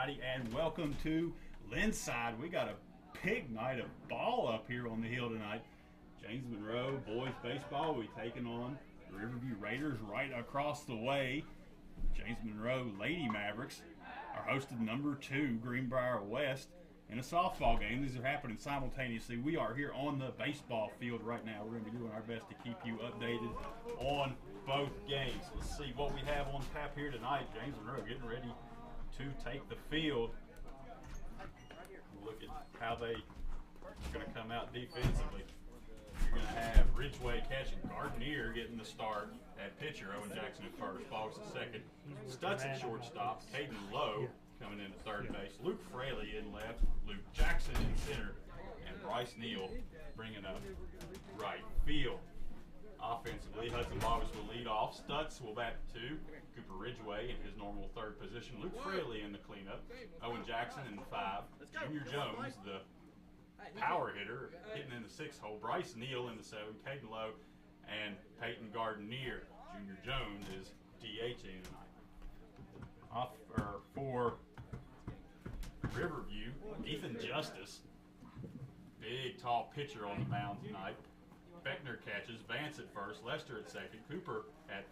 everybody, and welcome to Linside. We got a big night of ball up here on the hill tonight. James Monroe boys baseball. We taking on the Riverview Raiders right across the way. James Monroe Lady Mavericks are hosted number 2 Greenbrier West in a softball game. These are happening simultaneously. We are here on the baseball field right now. We're going to be doing our best to keep you updated on both games. Let's see what we have on tap here tonight. James Monroe getting ready to take the field. Look at how they are going to come out defensively. You're going to have Ridgeway catching, Gardner getting the start at pitcher, Owen Jackson at first, Boggs at second, Stutz at shortstop, Caden Lowe coming in at third base, Luke Fraley in left, Luke Jackson in center, and Bryce Neal bringing up right field. Offensively, Hudson Boggs will lead off, Stutz will bat 2, Cooper Ridgeway in his normal third position, Luke Fraley in the cleanup, Owen Jackson in the 5, Junior Jones, the power hitter, hitting in the 6 hole, Bryce Neal in the 7, Caden Lowe, and Peyton Gardner. Junior Jones is DHing tonight. For Riverview, Ethan Justice, big tall pitcher on the mound tonight. Beckner catches, Vance at first, Lester at second, Cooper at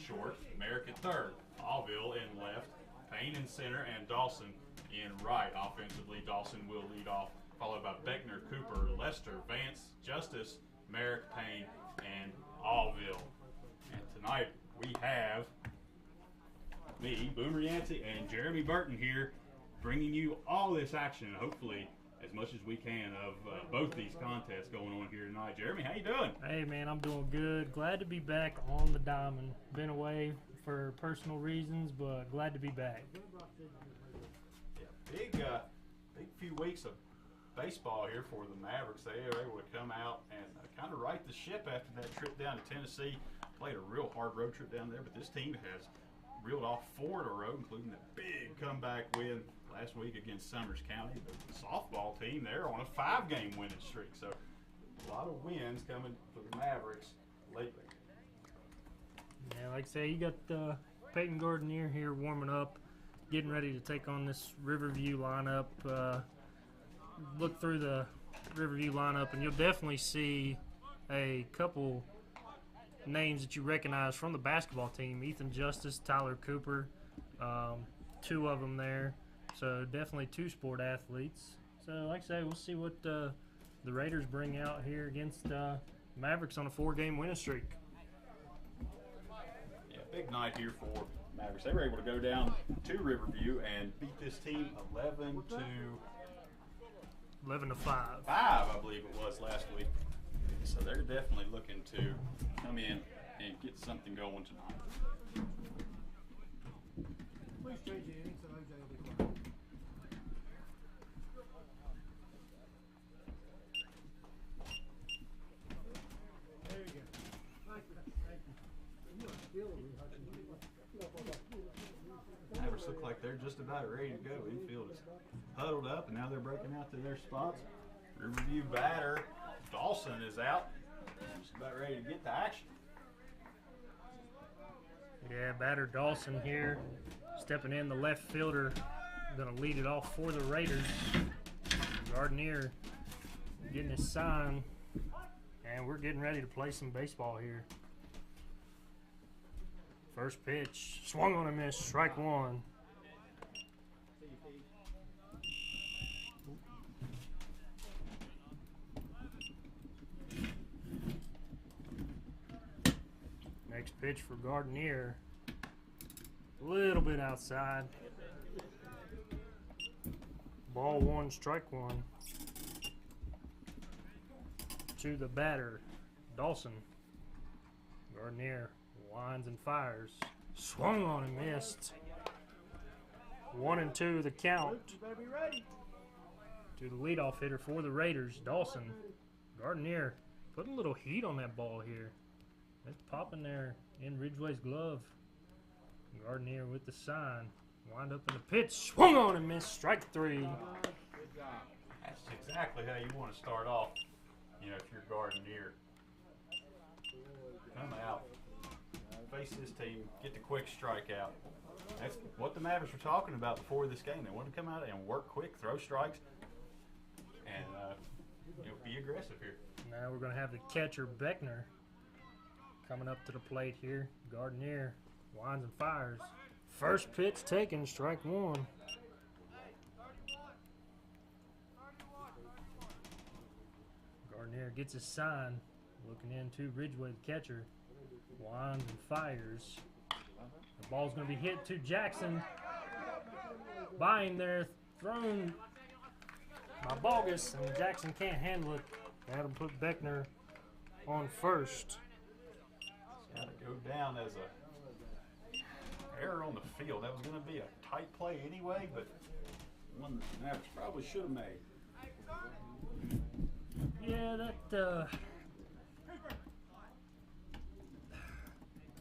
short, Merrick at third, Allville in left, Payne in center, and Dawson in right. Offensively, Dawson will lead off, followed by Beckner, Cooper, Lester, Vance, Justice, Merrick, Payne, and Allville. And tonight we have me, Boomer Yancey, and Jeremy Burton here bringing you all this action, and hopefully as much as we can of both these contests going on here tonight. Jeremy, how you doing? Hey man, I'm doing good. Glad to be back on the diamond. Been away for personal reasons, but glad to be back. Yeah, big few weeks of baseball here for the Mavericks. They were able to come out and kind of right the ship after that trip down to Tennessee. Played a real hard road trip down there, but this team has reeled off 4 in a row, including that big comeback win last week against Summers County. The softball team, they're on a 5-game winning streak, so a lot of wins coming for the Mavericks lately. Yeah, like I say, you got Peyton Gardner here warming up, getting ready to take on this Riverview lineup. Look through the Riverview lineup, and you'll definitely see a couple names that you recognize from the basketball team. Ethan Justice, Tyler Cooper, 2 of them there. So definitely 2 sport athletes. So like I say, we'll see what the Raiders bring out here against Mavericks on a 4-game winning streak. Yeah, big night here for Mavericks. They were able to go down to Riverview and beat this team 11 to 5, I believe it was last week. So they're definitely looking to come in and get something going tonight. Please change the inning so OJ will be quiet. There you go. Thank you. You are still Mavericks look like they're just about ready to go. Infield is huddled up, and now they're breaking out to their spots. Riverview batter Dawson is out. Just about ready to get to action. Yeah, batter Dawson here, stepping in, the left fielder, going to lead it off for the Raiders. Gardner getting his sign, and we're getting ready to play some baseball here. First pitch, swung on and missed, strike 1. Next pitch for Gardner, a little bit outside. Ball 1, strike 1. To the batter, Dawson. Gardner winds and fires. Swung on and missed. 1-2 the count. To the leadoff hitter for the Raiders, Dawson. Gardner putting a little heat on that ball here. It's popping there in Ridgeway's glove. Gardner with the sign. Wind up in the pitch. Swung on and missed. Strike 3. That's exactly how you want to start off. You know, if you're Gardner, come out face this team, get the quick strikeout. That's what the Mavericks were talking about before this game. They wanted to come out and work quick, throw strikes, and be aggressive here. Now we're going to have the catcher, Beckner, coming up to the plate here. Gardner winds and fires. First pitch taken, strike one. Gardner gets his sign. Looking into Ridgeway, the catcher. Winds and fires. The ball's going to be hit to Jackson. By him there, thrown by Bogus, and Jackson can't handle it. That'll put Beckner on first. It's got to go down as a error on the field. That was going to be a tight play anyway, but one that the Mavericks probably should have made. Yeah,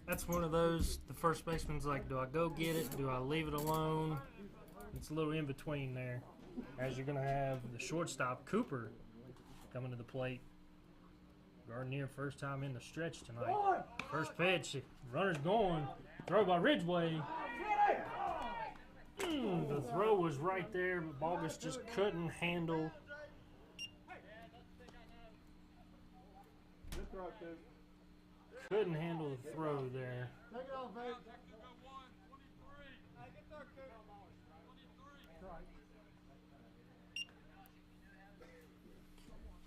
that's one of those. The first baseman's like, do I go get it? Do I leave it alone? It's a little in between there. As you're going to have the shortstop, Cooper, coming to the plate. Gardner, first time in the stretch tonight. First pitch, runner's going. Throw by Ridgeway. The throw was right there, but Bogus just couldn't handle. Couldn't handle the throw there.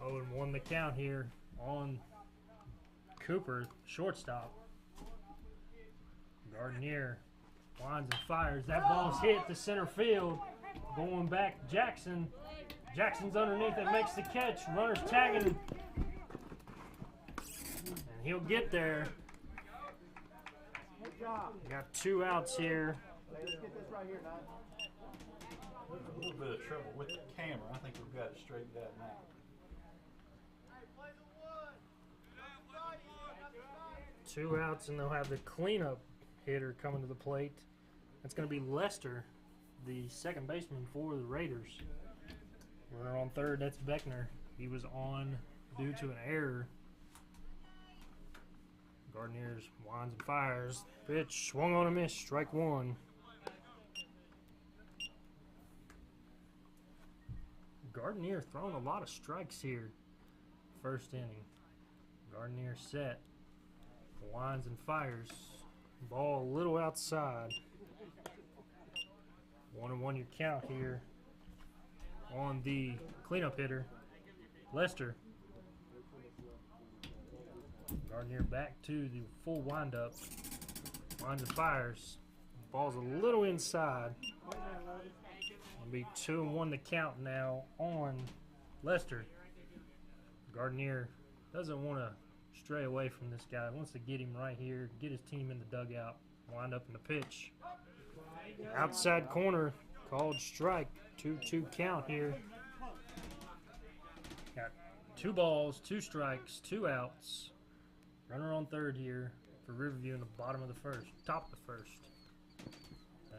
Oh, and won the count here on Cooper, shortstop. Gardner winds and fires. That ball's hit to center field. Going back, Jackson. Jackson's underneath it, makes the catch. Runner's tagging. And he'll get there. Got 2 outs here. Let's get this right here, Nine. A little bit of trouble with the camera. I think we've got it straightened out now. 2 outs, and they'll have the cleanup hitter coming to the plate. That's going to be Lester, the second baseman for the Raiders. Runner on third, that's Beckner. He was on due to an error. Gardner's winds and fires. Pitch swung on a miss, strike one. Gardner throwing a lot of strikes here. First inning. Gardner set. Winds and fires. Ball a little outside. 1-1 your count here on the cleanup hitter, Lester. Gardner back to the full windup. Winds and fires. Ball's a little inside. It'll be 2-1 the count now on Lester. Gardner doesn't want to stray away from this guy. Wants to get him right here, get his team in the dugout, wind up in the pitch. Outside corner, called strike. 2-2 count here. Got 2 balls, 2 strikes, 2 outs. Runner on third here for Riverview in the bottom of the first, top of the first.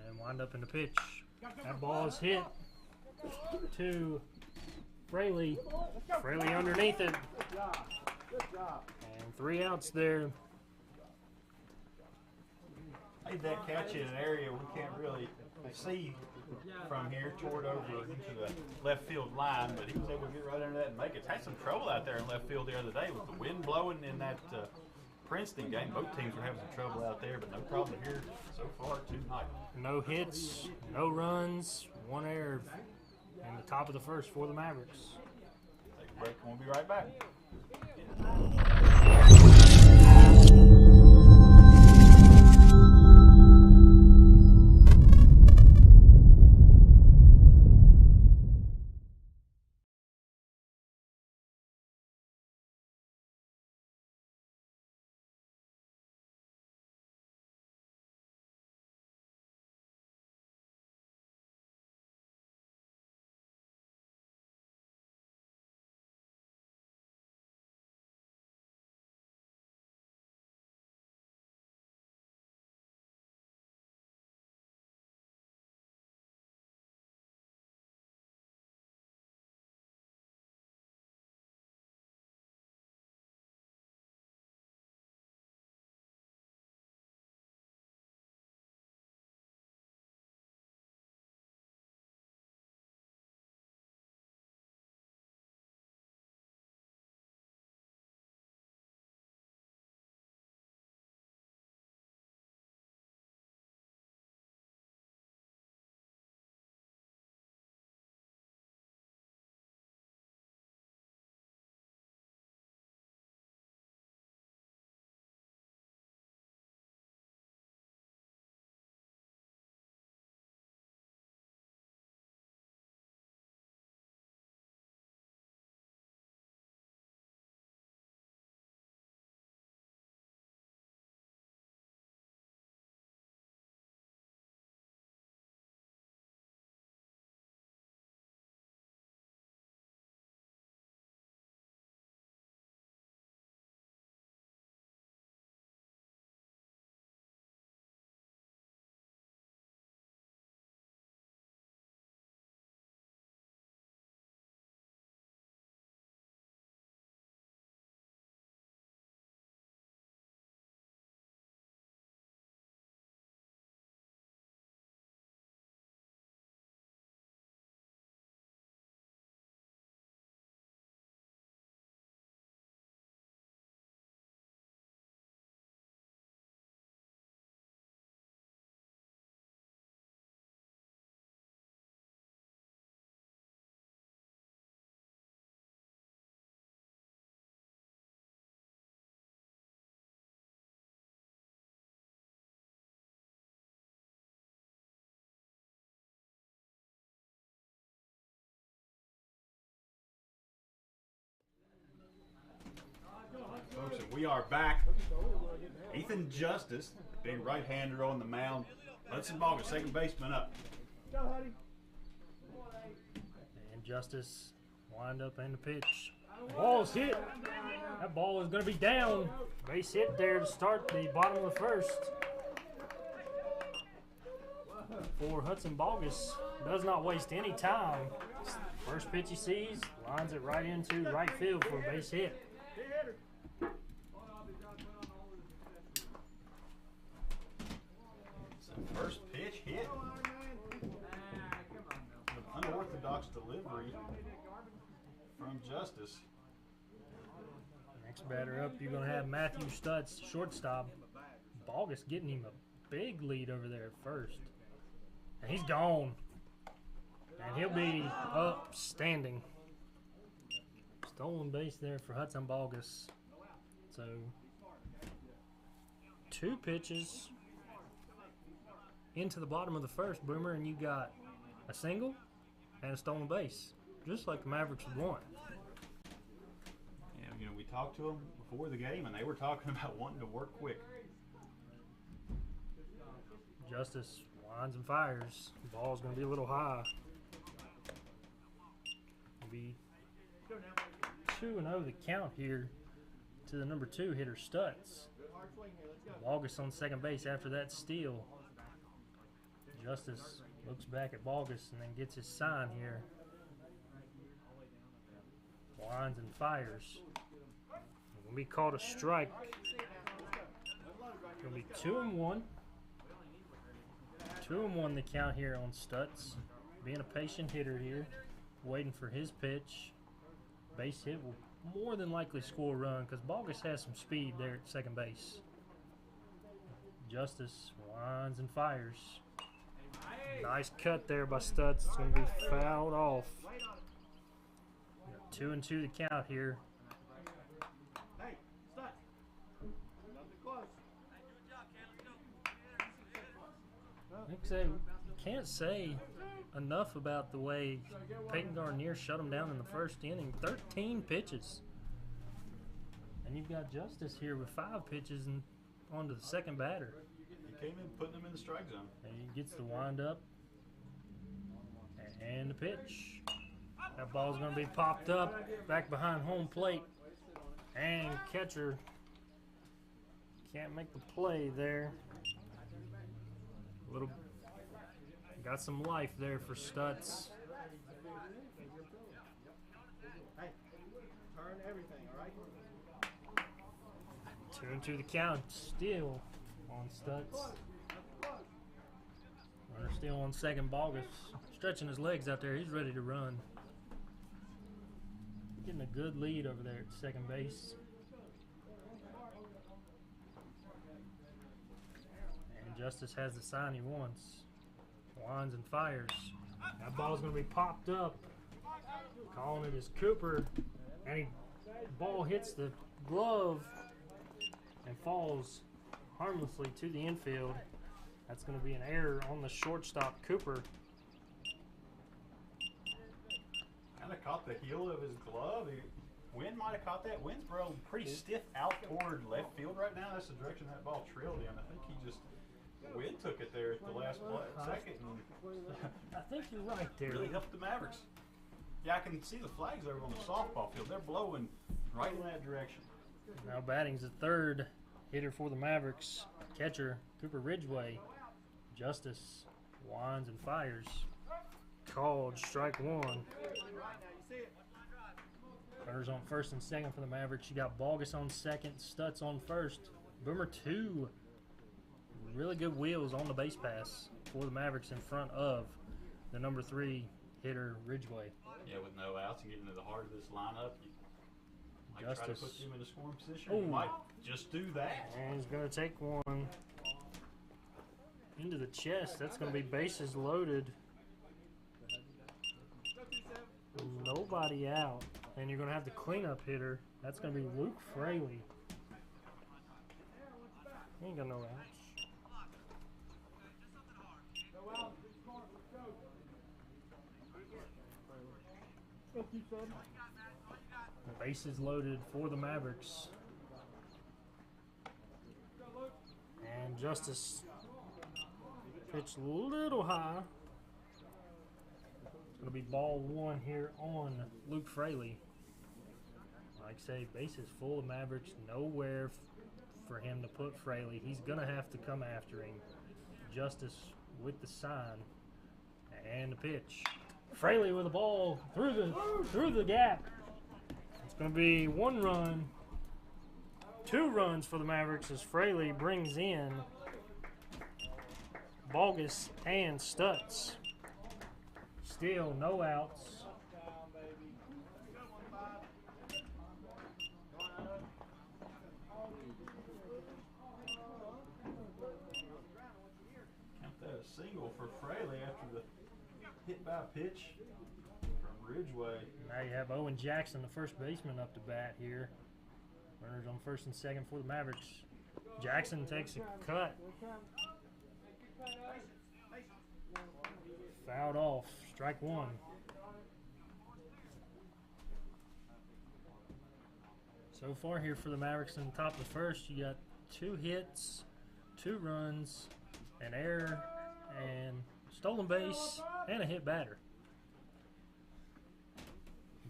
And wind up in the pitch. That ball is hit to Fraley. Fraley underneath it. Good job. And 3 outs there. Made that catch in an area we can't really see from here toward over into the left field line, but he was able to get right under that and make it. Had some trouble out there in left field the other day with the wind blowing in that Princeton game. Both teams were having some trouble out there, but no problem here so far tonight. No hits, no runs, 1 error in the top of the first for the Mavericks. Take a break and we'll be right back. We are back. Ethan Justice, big right-hander on the mound. Hudson Boggs, second baseman up. And Justice wind up and the pitch. Ball's hit. That ball is going to be down. Base hit there to start the bottom of the first. For Hudson Boggs, does not waste any time. First pitch he sees, lines it right into right field for a base hit. So first pitch hit. An unorthodox delivery from Justice. Next batter up, you're going to have Matthew Stutz, shortstop. Boggs getting him a big lead over there at first. And he's gone. And he'll be upstanding. Stolen base there for Hudson Boggs. So, 2 pitches into the bottom of the first, Boomer, and you got a single and a stolen base. Just like the Mavericks would want. Yeah, we talked to them before the game, and they were talking about wanting to work quick. Justice winds and fires. The ball's going to be a little high. It'll be 2-0 the count here to the number 2 hitter, Stutz. Boggs on second base after that steal. Justice looks back at Boggs and then gets his sign here. Winds and fires. It'll be called a strike. It'll be 2-1. 2-1 the count here on Stutz. Being a patient hitter here, waiting for his pitch. Base hit will more than likely score a run because Boggs has some speed there at second base. Justice winds and fires. Nice cut there by Stutz. It's going to be fouled off. 2-2 the count here. Like I say, can't say enough about the way Peyton Garnier shut him down in the first inning. 13 pitches. And you've got Justice here with 5 pitches and onto the second batter. He came in putting him in the strike zone. And he gets the wind up. And the pitch. That ball's going to be popped up back behind home plate. And catcher can't make the play there. Got some life there for Stutz. Hey, turn everything, all right? 2-2 the count, still on Stutz. Runner still on second. Boggs stretching his legs out there. He's ready to run. Getting a good lead over there at second base. And Justice has the sign he wants. Winds and fires. That ball's going to be popped up. Calling it is Cooper. And the ball hits the glove and falls harmlessly to the infield. That's going to be an error on the shortstop, Cooper. Kind of caught the heel of his glove. Wind might have caught that. Wind's blowing pretty stiff out toward left field right now. That's the direction that ball trailed in. I think he just Wind took it there at the last second. And I think you're right there. really helped the Mavericks. Yeah, I can see the flags over on the softball field. They're blowing right in that direction. Now batting's the third hitter for the Mavericks. Catcher, Cooper Ridgway. Justice winds and fires. Called strike 1. Runners on first and second for the Mavericks. You got Boggs on second, Stutz on first. Boomer 2. Really good wheels on the base pass for the Mavericks in front of the number 3 hitter, Ridgway. Yeah, with no outs and getting to the heart of this lineup, you might try to put them in a scoring position. Ooh. You might just do that. And he's going to take one into the chest. That's going to be bases loaded. Nobody out. And you're going to have the cleanup hitter. That's going to be Luke Fraley. He ain't got no outs. The bases loaded for the Mavericks. Justice pitched a little high. It's going to be ball one here on Luke Fraley. Like I say, bases full of Mavericks. Nowhere for him to put Fraley. He's going to have to come after him. Justice with the sign and the pitch. Fraley with the ball through the gap. It's going to be 1 run, 2 runs for the Mavericks as Fraley brings in Bogus and Stutz. Still no outs. Count that a single for Fraley after the hit by pitch from Ridgeway. Now you have Owen Jackson, the first baseman, up to bat here. Runners on first and second for the Mavericks. Jackson takes a cut. Fouled off. Strike one. So far here for the Mavericks in the top of the first, you got 2 hits, 2 runs, an error, and stolen base, and a hit batter.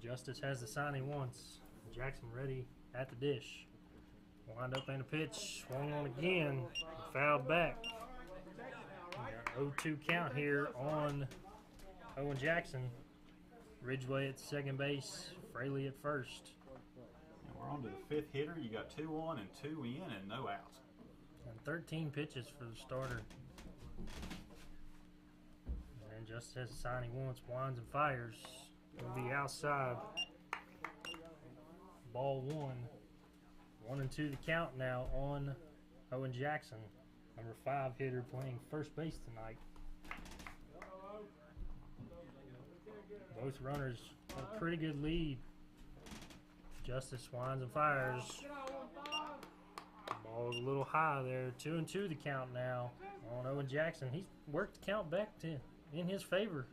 Justice has the sign he wants. Jackson ready at the dish. Wind up and a pitch. Swung on again. Fouled back. 0-2 count here on Owen Jackson. Ridgeway at second base. Fraley at first. And we're on to the 5th hitter. You got 2 on and 2 in and no outs. And 13 pitches for the starter. And just as the sign he wants, winds and fires. Will be outside. Ball 1. 1-2 the count now on Owen Jackson. Number 5 hitter playing first base tonight. Both runners have a pretty good lead. Justice winds and fires. Ball a little high there. 2-2 the count now on Owen Jackson. He's worked the count back in his favor.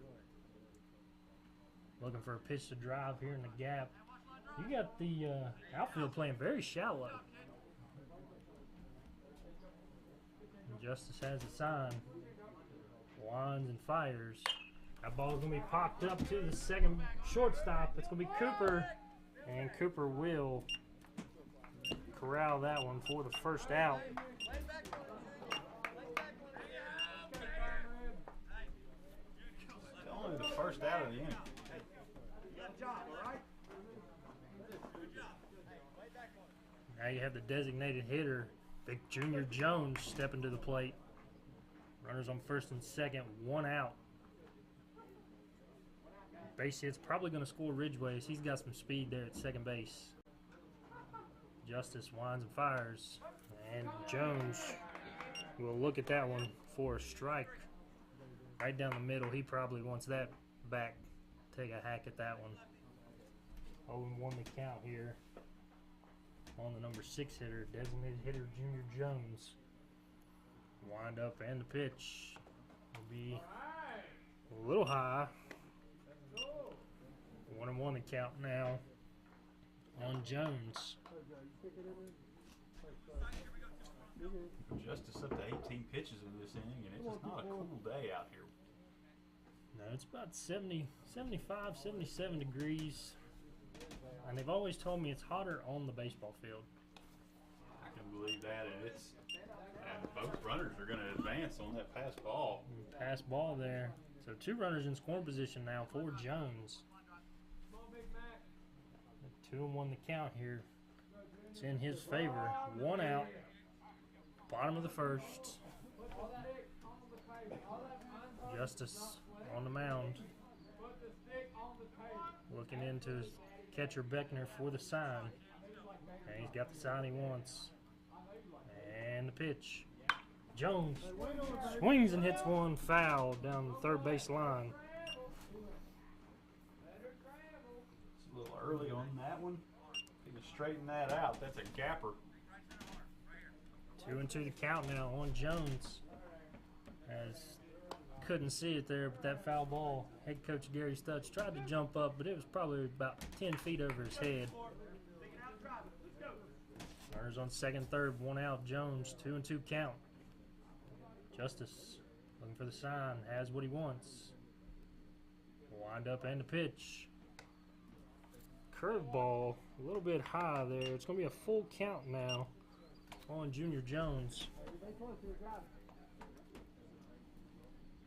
Looking for a pitch to drive here in the gap. You got the outfield playing very shallow. And Justice has a sign. Winds and fires. That ball's going to be popped up to the second shortstop. It's going to be Cooper. And Cooper will corral that one for the first out. Only the first out of the inning. Now you have the designated hitter, Vic Jr. Jones, stepping to the plate. Runners on first and second, 1 out. Base hit's probably going to score Ridgeway, as he's got some speed there at second base. Justice winds and fires, and Jones will look at that one for a strike. Right down the middle, he probably wants that back. Take a hack at that one. 0-1 the count here on the number 6 hitter, designated hitter Junior Jones. Wind up and the pitch will be a little high. 1-1 the count now on Jones. Justice up to 18 pitches in this inning, and it's just not a cool day out here. No, it's about 70, 75, 77 degrees. And they've always told me it's hotter on the baseball field. I can believe that, and both runners are going to advance on that pass ball. Pass ball there. So 2 runners in scoring position now for Jones. 2-1 the count here. It's in his favor. 1 out. Bottom of the first. Justice on the mound. Looking into his catcher Beckner for the sign. And he's got the sign he wants. And the pitch. Jones swings and hits one foul down the third base line. It's a little early on that one. If you can straighten that out, that's a gapper. 2-2 the count now on Jones. As couldn't see it there, but that foul ball, head coach Gary Stutz tried to jump up, but it was probably about 10 feet over his head. Runners on second, third, 1 out. Jones, 2-2 count. Justice looking for the sign, has what he wants. Wind up and the pitch. Curveball, a little bit high there. It's going to be a full count now on Junior Jones.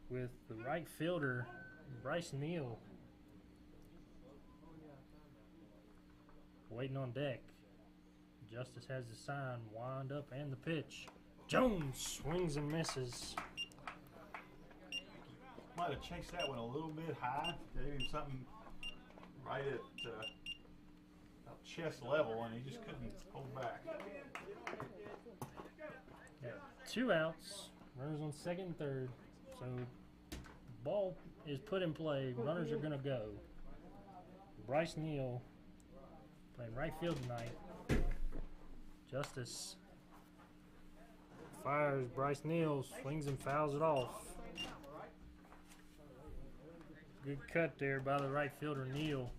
With the right fielder, Bryce Neal, waiting on deck. Justice has the sign, wind up and the pitch. Jones swings and misses. Might have chased that one a little bit high, gave him something right at about chest level, and he just couldn't hold back. Yeah, 2 outs, runners on second and third, so ball is put in play. Runners are going to go. Bryce Neal playing right field tonight. Justice fires. Bryce Neal swings and fouls it off. Good cut there by the right fielder, Neal.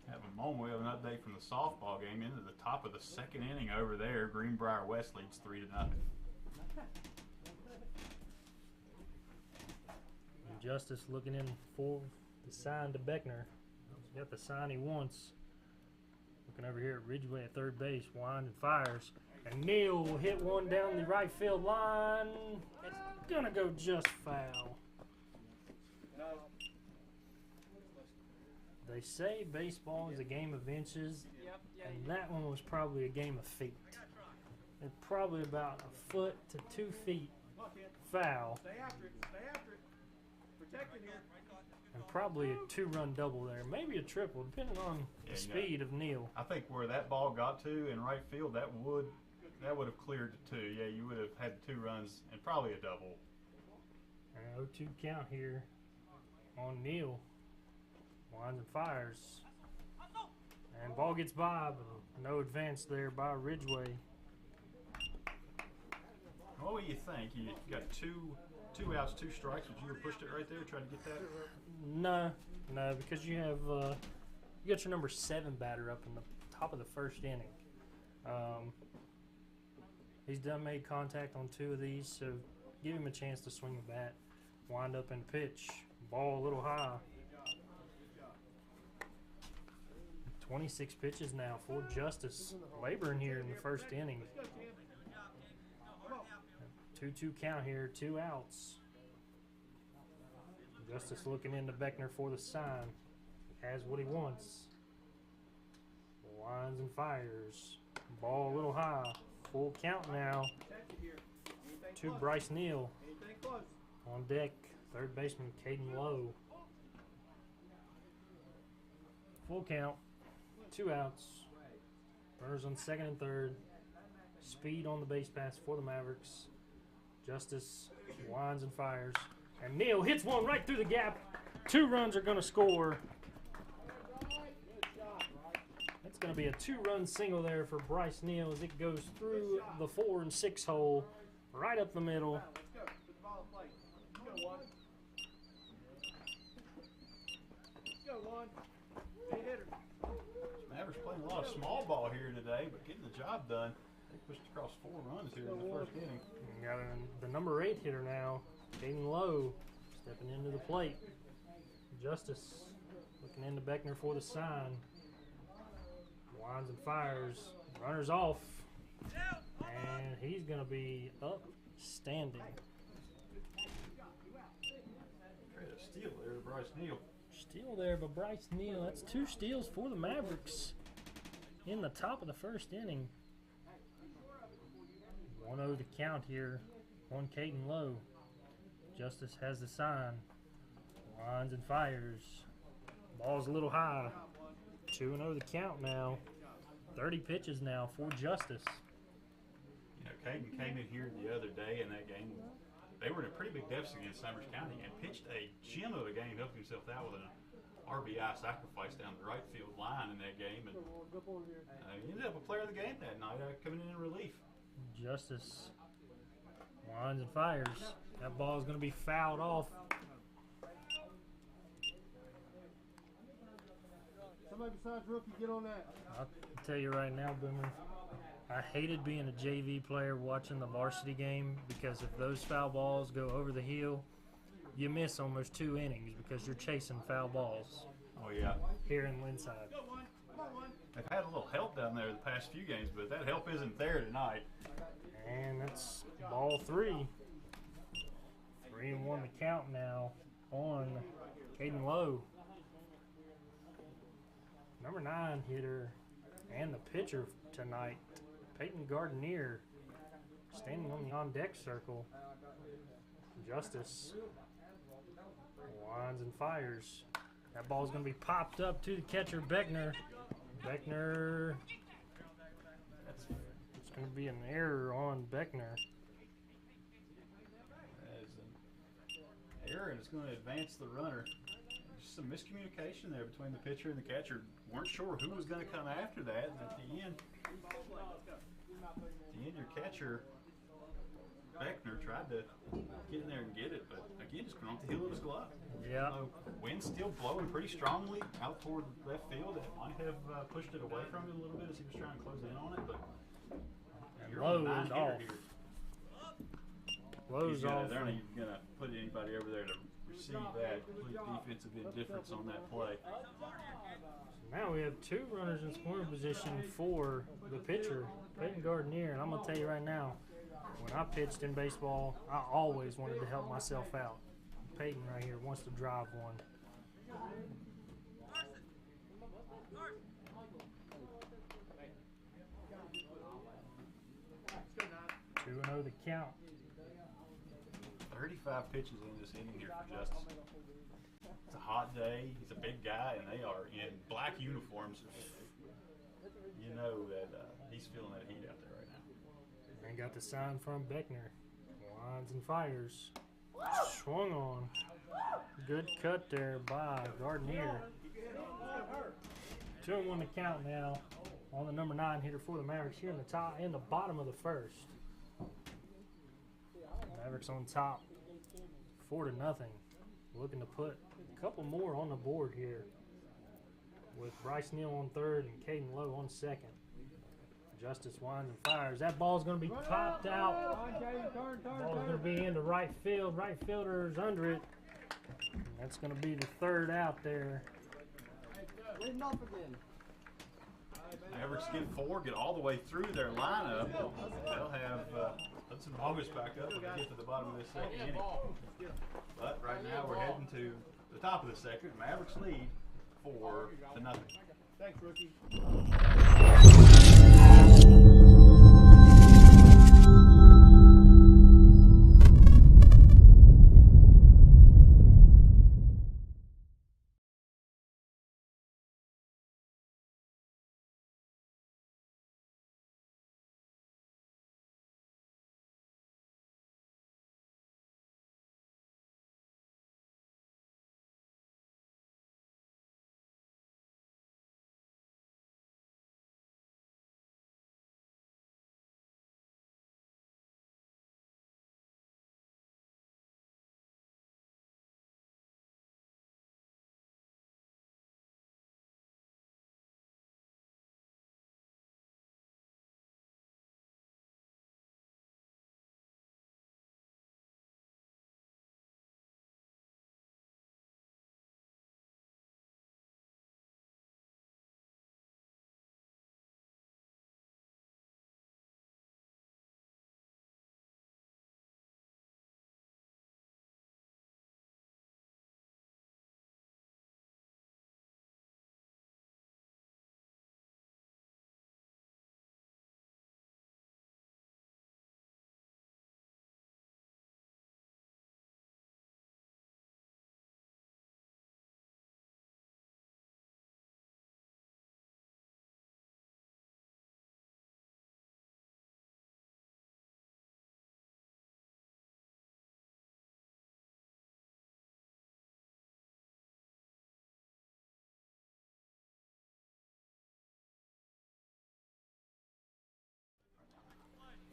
Having a moment, we have an update from the softball game into the top of the second inning over there. Greenbrier West leads 3-0. And Justice looking in for the sign to Beckner. He's got the sign he wants. Looking over here at Ridgeway at third base, winds and fires. And Neal will hit one down the right field line. It's gonna go just foul. They say baseball is a game of inches, and that one was probably a game of feet. It's probably about a foot to 2 feet foul. Stay after it. Stay after it. Protect it here. And probably a 2-run double there. Maybe a triple, depending on the speed of Neal. I think where that ball got to in right field, that would have cleared to 2. Yeah, you would have had 2 runs and probably a double. An 0-2 count here on Neal. Winds and fires. And ball gets by, but no advance there by Ridgeway. What do you think? You got two outs, 2 strikes. Would you have pushed it right there, trying to get that? No, because you have you got your number 7 batter up in the top of the first inning. He's made contact on 2 of these, so give him a chance to swing the bat. Wind up and pitch. Ball a little high. 26 pitches now for Justice. Laboring here in the first inning. 2-2 count here, 2 outs. Justice looking into Beckner for the sign. Has what he wants. Winds and fires. Ball a little high. Full count now. To Bryce Neal. On deck, third baseman Caden Lowe. Full count. 2 outs. Runners on second and third. Speed on the base pass for the Mavericks. Justice winds and fires. And Neal hits one right through the gap. 2 runs are going to score. That's going to be a 2-run single there for Bryce Neal as it goes through the 4 and 6 hole. Right up the middle. Mavericks playing a lot of small ball here today, but getting the job done. They pushed across 4 runs here in the first inning. We got the number 8 hitter now, Caden Lowe, stepping into the plate. Justice looking into Beckner for the sign. Winds and fires. Runners off. And he's going to be upstanding. Great steal there to Bryce Neal. Steal there by Bryce Neal. That's 2 steals for the Mavericks in the top of the first inning. 1-0 the count here on Caden Lowe. Justice has the sign. Winds and fires. Ball's a little high. 2-0 the count now. 30 pitches now for Justice. You know, Caden came in here the other day in that game. They were in a pretty big deficit against Summers County and pitched a gem of a game, helped himself out with an RBI sacrifice down the right field line in that game. And he ended up a player of the game that night, coming in relief. Justice winds and fires. That ball is going to be fouled off. Somebody besides Rookie, get on that. I'll tell you right now, Boomer, I hated being a JV player watching the varsity game because if those foul balls go over the heel, you miss almost 2 innings because you're chasing foul balls Oh yeah. here in Linside. They've had a little help down there the past few games, but that help isn't there tonight. And that's ball 3. 3-1 the count now on Caden Lowe. Number 9 hitter and the pitcher tonight, Peyton Gardenier, standing on the on-deck circle. Justice winds and fires. That ball's going to be popped up to the catcher, Beckner. Beckner, it's going to be an error on Beckner. That is an error, and it's going to advance the runner. Just some miscommunication there between the pitcher and the catcher. Weren't sure who was going to come after that, and at the end, your catcher, Beckner, tried to get in there and get it, but again, just going off the heel of his glove. Yeah. Wind's still blowing pretty strongly out toward left field. It might have pushed it away from him a little bit as he was trying to close in on it, but you're on Lowe's the 9 off. here. Lowe's off. They're not even going to put anybody over there to receive that. Complete defensive indifference on that play. Now we have 2 runners in scoring position for the pitcher, Peyton Gardenier. And I'm going to tell you right now, when I pitched in baseball, I always wanted to help myself out. Peyton right here wants to drive one. 2-0 the count. 35 pitches in this inning here for Justice. It's a hot day. He's a big guy, and they are in black uniforms. You know that he's feeling that heat out there right now. And got the sign from Beckner. Lines and fires. Swung on. Good cut there by Gardenier. 2-1 the count now on the number 9 hitter for the Mavericks here in the bottom of the first. Mavericks on top, 4-0. Looking to put a couple more on the board here with Bryce Neal on third and Caden Lowe on second. Justice winds and fires. That ball's going to be popped out. Ball's going to be into right field. Right fielder's under it. And that's going to be the third out there. Mavericks get 4, get all the way through their lineup. They'll have Hudson August back up when they get to the bottom of this second inning. But right now we're heading to the top of the second. Mavericks lead 4-0. Thanks, rookie.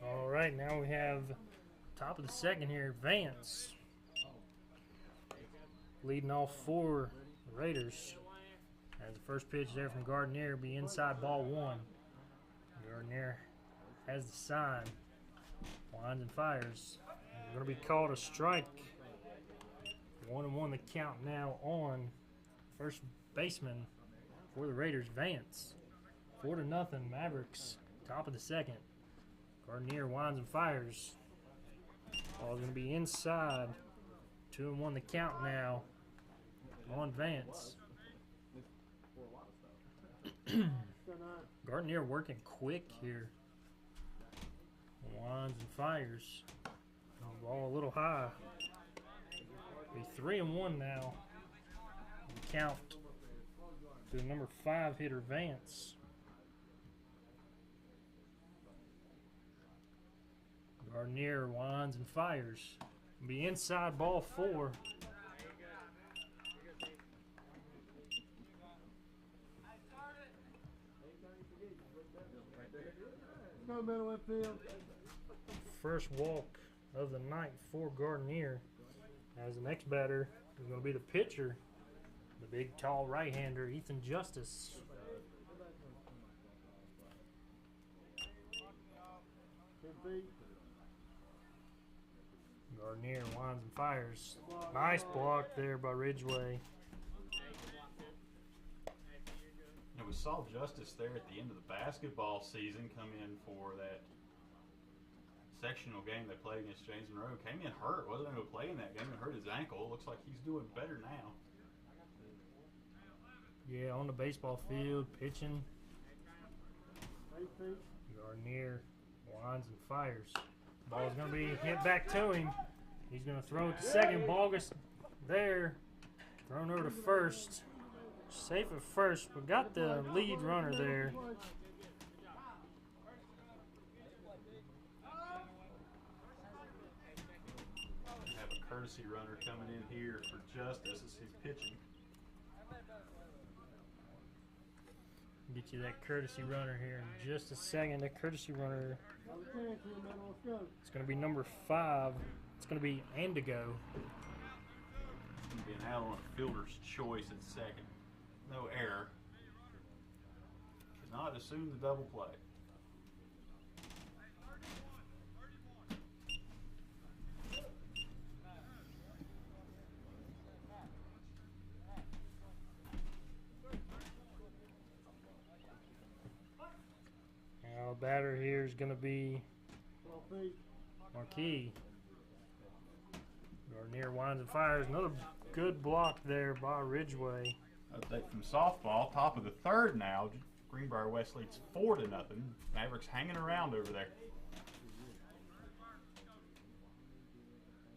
All right, now we have top of the second here, Vance. Leading all 4 Raiders. As the first pitch there from Gardenier be inside ball 1. Gardenier has the sign. Winds and fires. Going to be called a strike. 1-1 the count now on first baseman for the Raiders, Vance. 4-0 Mavericks. Top of the second. Gardner winds and fires. Ball's going to be inside. 2-1 the count now on Vance. Gardner working quick here. Winds and fires. Ball a little high. Be 3-1 now. The count to the number 5 hitter Vance. Gardner winds and fires. Be inside ball 4. No middle infield. First walk of the night for Gardner. As the next batter is going to be the pitcher, the big tall right-hander Ethan Justice. Gardner winds and fires. Nice block there by Ridgeway. And we saw Justice there at the end of the basketball season come in for that sectional game they played against James Monroe. Came in hurt, wasn't able to play in that game and hurt his ankle. Looks like he's doing better now. Yeah, on the baseball field, pitching. Gardner winds and fires. Ball's going to be hit back to him. He's going to throw it to second. Ball gets there. Thrown over to first. Safe at first, but got the lead runner there. Have a courtesy runner coming in here for Justice as he's pitching. Get you that courtesy runner here in just a second. That courtesy runner, it's going to be number 5. It's going to be Indigo. It's going to be an Allen fielder's choice at second. No error. Cannot assume the double play. Now, the batter here is going to be Marquis. Gardner winds and fires. Another good block there by Ridgeway. Update from softball. Top of the third now. Greenbrier West leads 4-0. Mavericks hanging around over there.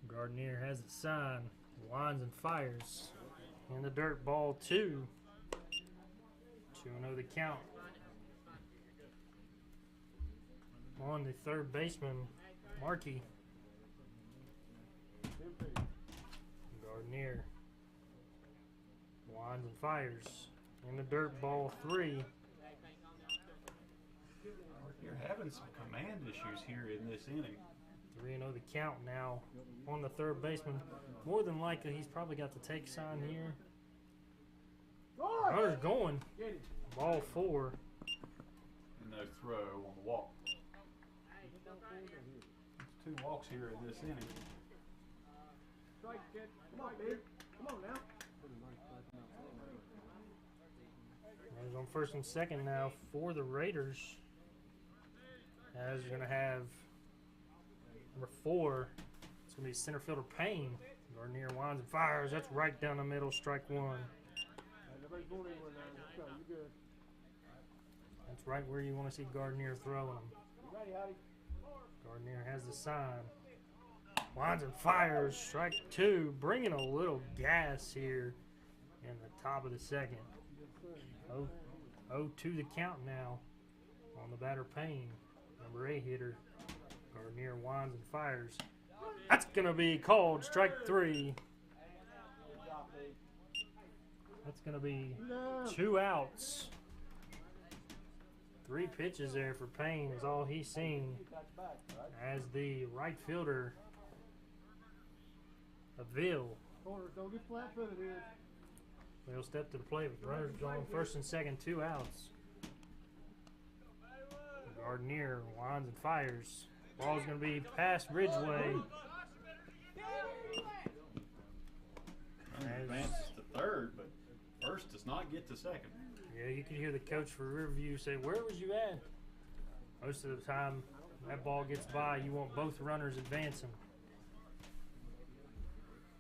Gardner has the sign. Winds and fires. In the dirt, ball 2. 2-0 the count. On the third baseman, Markey. Gardner winds and fires. In the dirt, ball 3. You're having some command issues here in this inning. 3-0 the count now on the third baseman. More than likely, he's probably got the take sign here. Runner's going. Ball 4. And no throw on the walk. It's 2 walks here in this inning. Strike, kid. Come on, big. Come on now. Runners on first and second now for the Raiders. As you're going to have number 4. It's going to be center fielder Payne. Gardner winds and fires. That's right down the middle. Strike 1. Nobody's going anywhere now. Let's go. You're good. That's right where you want to see Gardner throwing them. You ready, Howdy? Gardner has the sign. Winds and fires. Strike 2. Bringing a little gas here in the top of the second. 0-2 the count now on the batter Payne. Number 8 hitter. Gardner winds and fires. That's going to be called strike 3. That's going to be 2 outs. 3 pitches there for Payne is all he's seen as the right fielder, Avil. Don't get flat-footed here. They'll step to the plate with runners on first and second, 2 outs. Gardenier winds and fires. Ball's going to be past Ridgeway. Advances to third, but first does not get to second. Yeah, you can hear the coach for Riverview say, "Where was you at?" Most of the time, that ball gets by, you want both runners advancing.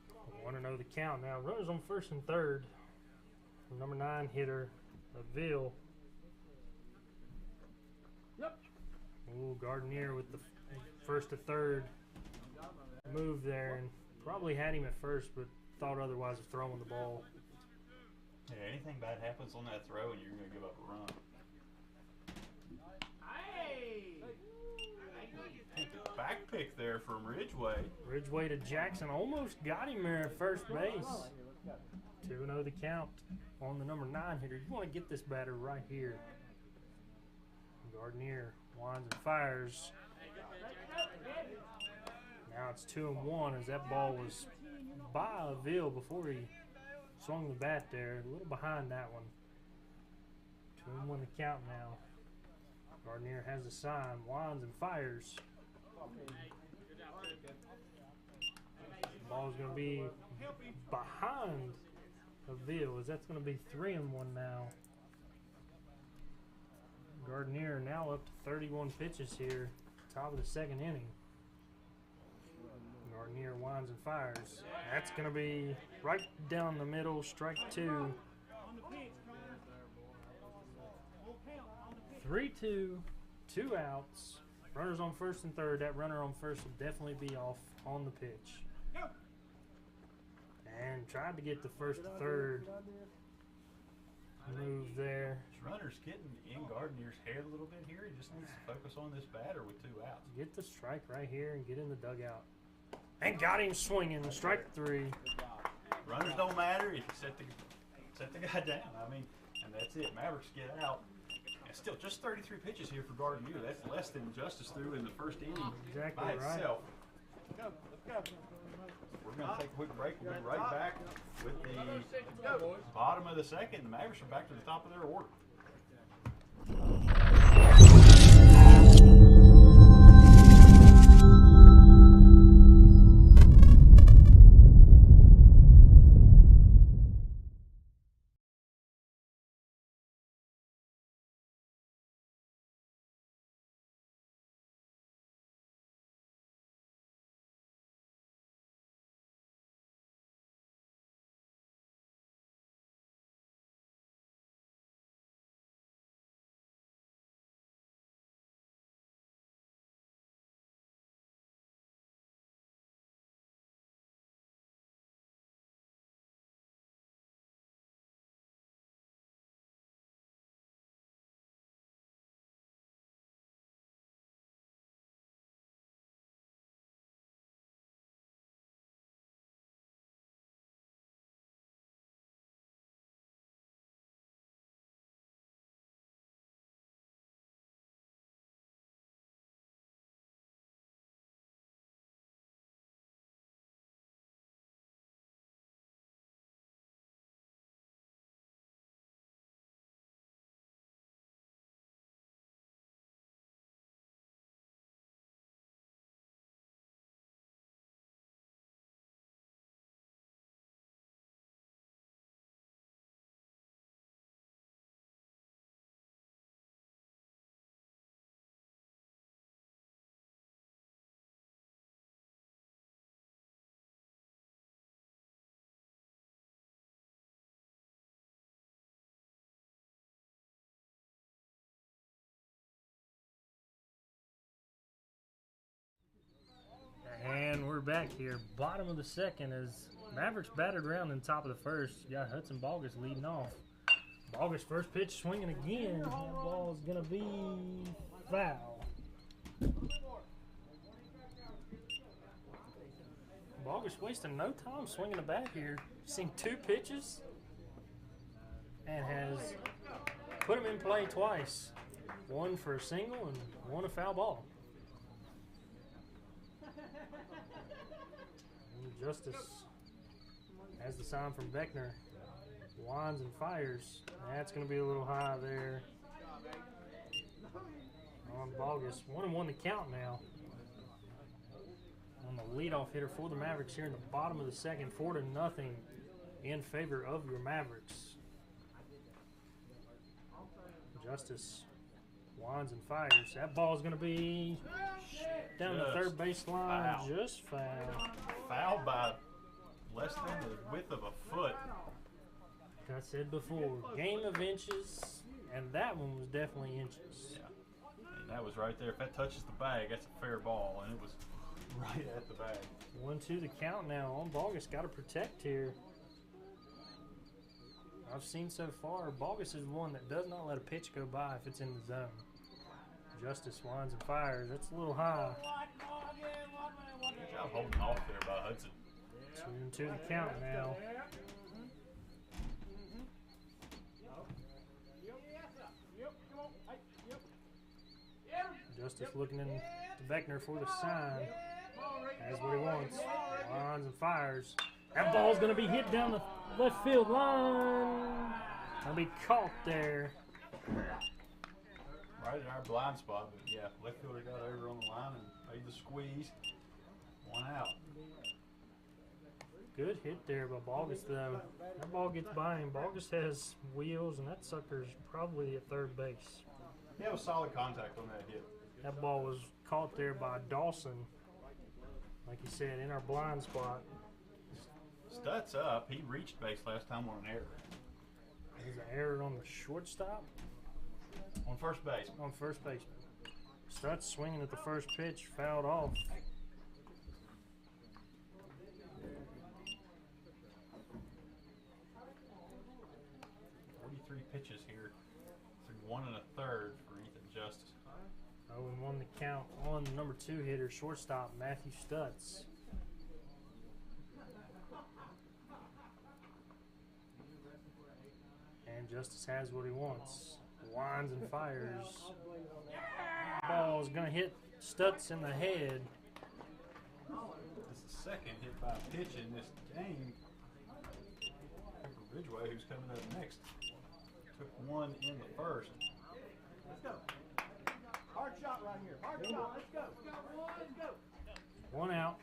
I want to know the count now. Runners on first and third. Number 9 hitter, Aville. Yep. Ooh, Gardenier with the first to third move there, and probably had him at first, but thought otherwise of throwing the ball. Yeah, anything bad happens on that throw, and you're going to give up a run. Back pick there from Ridgeway. Ridgeway to Jackson, almost got him there at first base. 2-0 the count on the number 9 hitter. You want to get this batter right here. Gardenier winds and fires. Now it's 2-1 as that ball was by Aville before he swung the bat there. A little behind that one. 2-1 the count now. Gardenier has a sign, winds and fires. Ball's going to be behind Aville as that's going to be 3-1 now. Gardenier now up to 31 pitches here, top of the second inning. Gardenier winds and fires. That's going to be right down the middle, strike 2. 3-2, 2 outs. Runners on first and third. That runner on first will definitely be off on the pitch. And tried to get the first to third move there. This runner's getting in Gardenier's head a little bit here. He just needs to focus on this batter with 2 outs. Get the strike right here and get in the dugout. And got him swinging. Strike 3. Runners don't matter if you set the guy down. I mean, and that's it. Mavericks get out. And still, just 33 pitches here for Gardenier. That's less than Justice threw in the first inning Exactly by right. itself. We're going to take a quick break. We'll be right back with the bottom of the second. The Mavericks are back to the top of their order. And we're back here. Bottom of the second as Mavericks battered around in top of the first. You got Hudson Bogus leading off. Bogus first pitch swinging again. That ball is going to be foul. Bogus wasting no time swinging the bat here. Seen 2 pitches and has put him in play twice. One for a single and one a foul ball. And Justice has the sign from Beckner. Winds and fires. That's going to be a little high there. on Bogus. 1-1 the count now. On the leadoff hitter for the Mavericks here in the bottom of the second, 4-0 in favor of your Mavericks. Justice winds and fires. That ball is going to be down the third base line. Foul. Just foul. Foul by less than the width of a foot. Like I said before, game of inches, and that one was definitely inches. Yeah. And that was right there. If that touches the bag, that's a fair ball, and it was right at the bag. 1-2 the count now on Bogus. Got to protect here. I've seen so far, Bogus is one that does not let a pitch go by if it's in the zone. Justice winds and fires. That's a little high. Good job holding off there by Hudson. 2-2 the count now. Justice looking in to Beckner for the sign. Has what he wants. Winds and fires. That ball's going to be hit down the left field line. Gonna be caught there. Right in our blind spot, but yeah, left fielder got over on the line and made the squeeze. 1 out. Good hit there by Bogus, though. That ball gets by him. Bogus has wheels, and that sucker's probably at third base. Yeah, it was solid contact on that hit. That ball was caught there by Dawson, like you said, in our blind spot. Stutz up. He reached base last time on an error. There's an error on the shortstop. On first base. On first baseman. Stutz swinging at the first pitch, fouled off. Pitches here through 1 1/3 for Ethan Justice. 0-1 the count on the number 2 hitter, shortstop Matthew Stutz. And Justice has what he wants. Winds and fires. Ball is going to hit Stutz in the head. This is the second hit by a pitch in this game. Ridgeway, who's coming up next, took one in the first. Let's go. Hard shot right here. Hard shot. Let's go. Let's go. 1 out.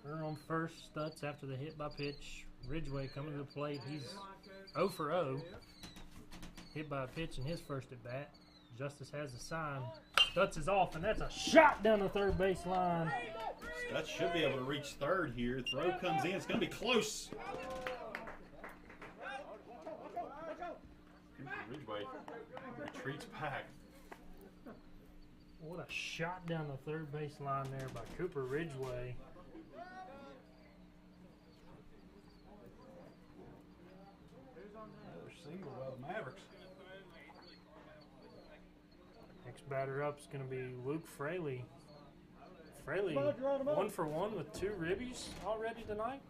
Runner on first, Stutz after the hit by pitch. Ridgeway coming to the plate. He's 0 for 0. Hit by a pitch in his first at bat. Justice has a sign. Stutz is off, and that's a shot down the third base line. Stutz should be able to reach third here. Throw comes in. It's going to be close. Ridgeway retreats back. What a shot down the third base line there by Cooper Ridgeway. Another single by the Mavericks. Next batter up is going to be Luke Fraley. Fraley 1 for 1 with 2 ribbies already tonight,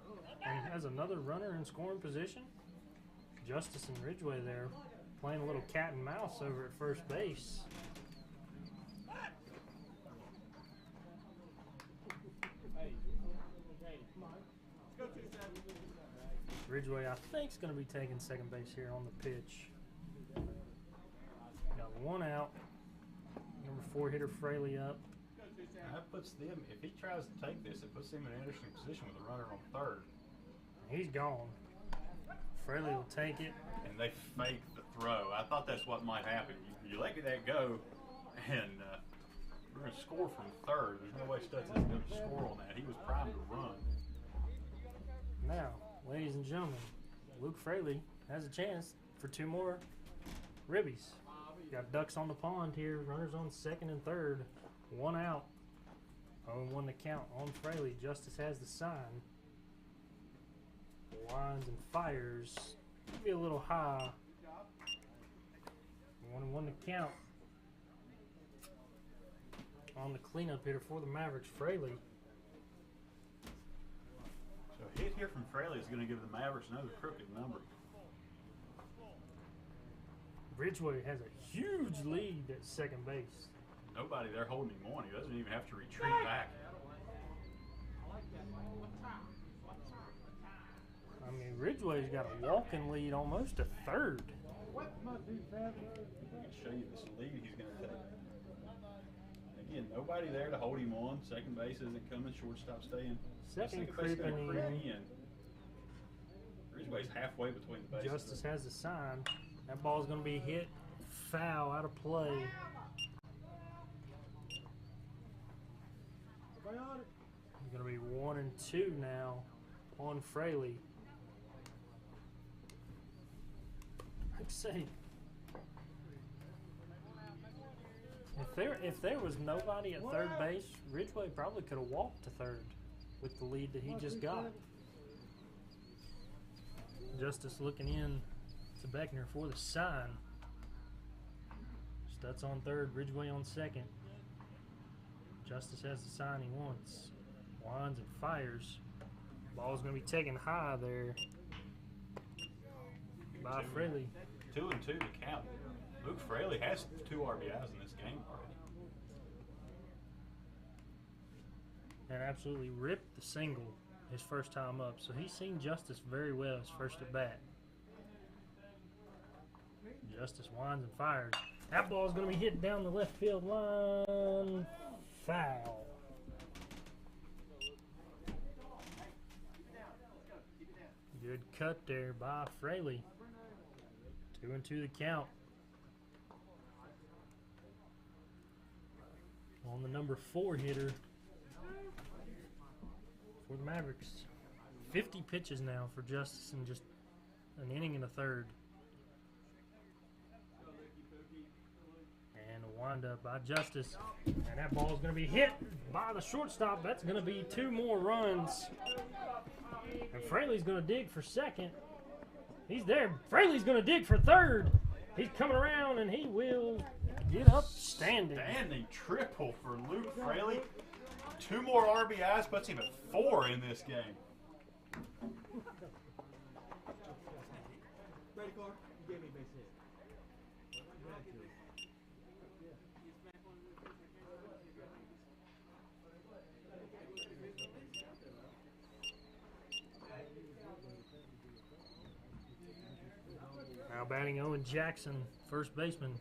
and has another runner in scoring position. Justice and Ridgeway there playing a little cat and mouse over at first base. Ridgeway, I think, is going to be taking second base here on the pitch. Got 1 out. Number 4 hitter Fraley up. That puts them, if he tries to take this, it puts him in an interesting position with a runner on third. He's gone. Fraley will take it. And they fake the throw. I thought that's what might happen. You let that go, and we're going to score from third. There's no way Stutz is going to score on that. He was primed to run. Now, ladies and gentlemen, Luke Fraley has a chance for 2 more ribbies. Got ducks on the pond here. Runners on second and third. 1 out. 0-1 the count on Fraley. Justice has the sign. Winds and fires. Maybe a little high. 1-1 the count on the cleanup hitter for the Mavericks, Fraley. So a hit here from Fraley is going to give the Mavericks another crooked number. Ridgeway has a huge lead at second base. Nobody there holding him on. He doesn't even have to retreat back. I mean, Ridgeway's got a walking lead almost to third. show you this lead he's going to take. Again, nobody there to hold him on. Second base isn't coming. Shortstop staying. Second base creeping gonna creep in. in. Ridgeway's halfway between the bases. Justice has the sign. That ball's going to be hit foul, out of play. It's going to be 1-2 now on Fraley. I'd say if there was nobody at third base, Ridgeway probably could have walked to third with the lead that he just got. Justice looking in to Beckner for the sign. Stutz on third, Ridgeway on second. Justice has the sign he wants. Winds and fires. Ball's going to be taken high there by Fraley. 2-2 to count. Luke Fraley has 2 RBIs in this game already. And absolutely ripped the single his first time up. So he's seen Justice very well his first at bat. Justice winds and fires. That ball's going to be hit down the left field line. Foul. Good cut there by Fraley. 2-2 the count. On the number 4 hitter for the Mavericks. 50 pitches now for Justice in just an inning and a third. And a windup by Justice. And that ball is going to be hit by the shortstop. That's going to be 2 more runs. And Fraley's going to dig for second. He's there. Fraley's going to dig for third. He's coming around, and he will get up standing. Standing triple for Luke Fraley. 2 more RBIs, puts him at 4 in this game. Ready, Clark? You gave me a base hit. Now batting Owen Jackson, first baseman.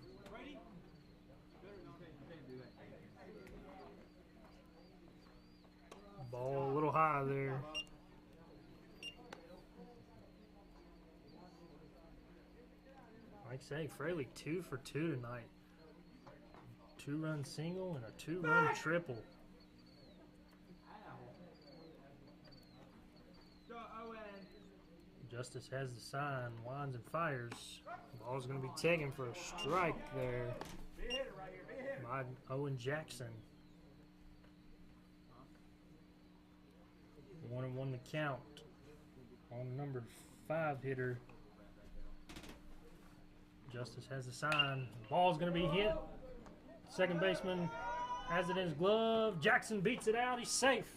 Ball a little high there. Like I say, Fraley 2 for 2 tonight. 2-run single and a 2-run triple. Justice has the sign, winds and fires. Ball's going to be taken for a strike there by Owen Jackson. 1-1 the count on number 5 hitter. Justice has the sign. Ball's going to be hit. Second baseman has it in his glove. Jackson beats it out. He's safe.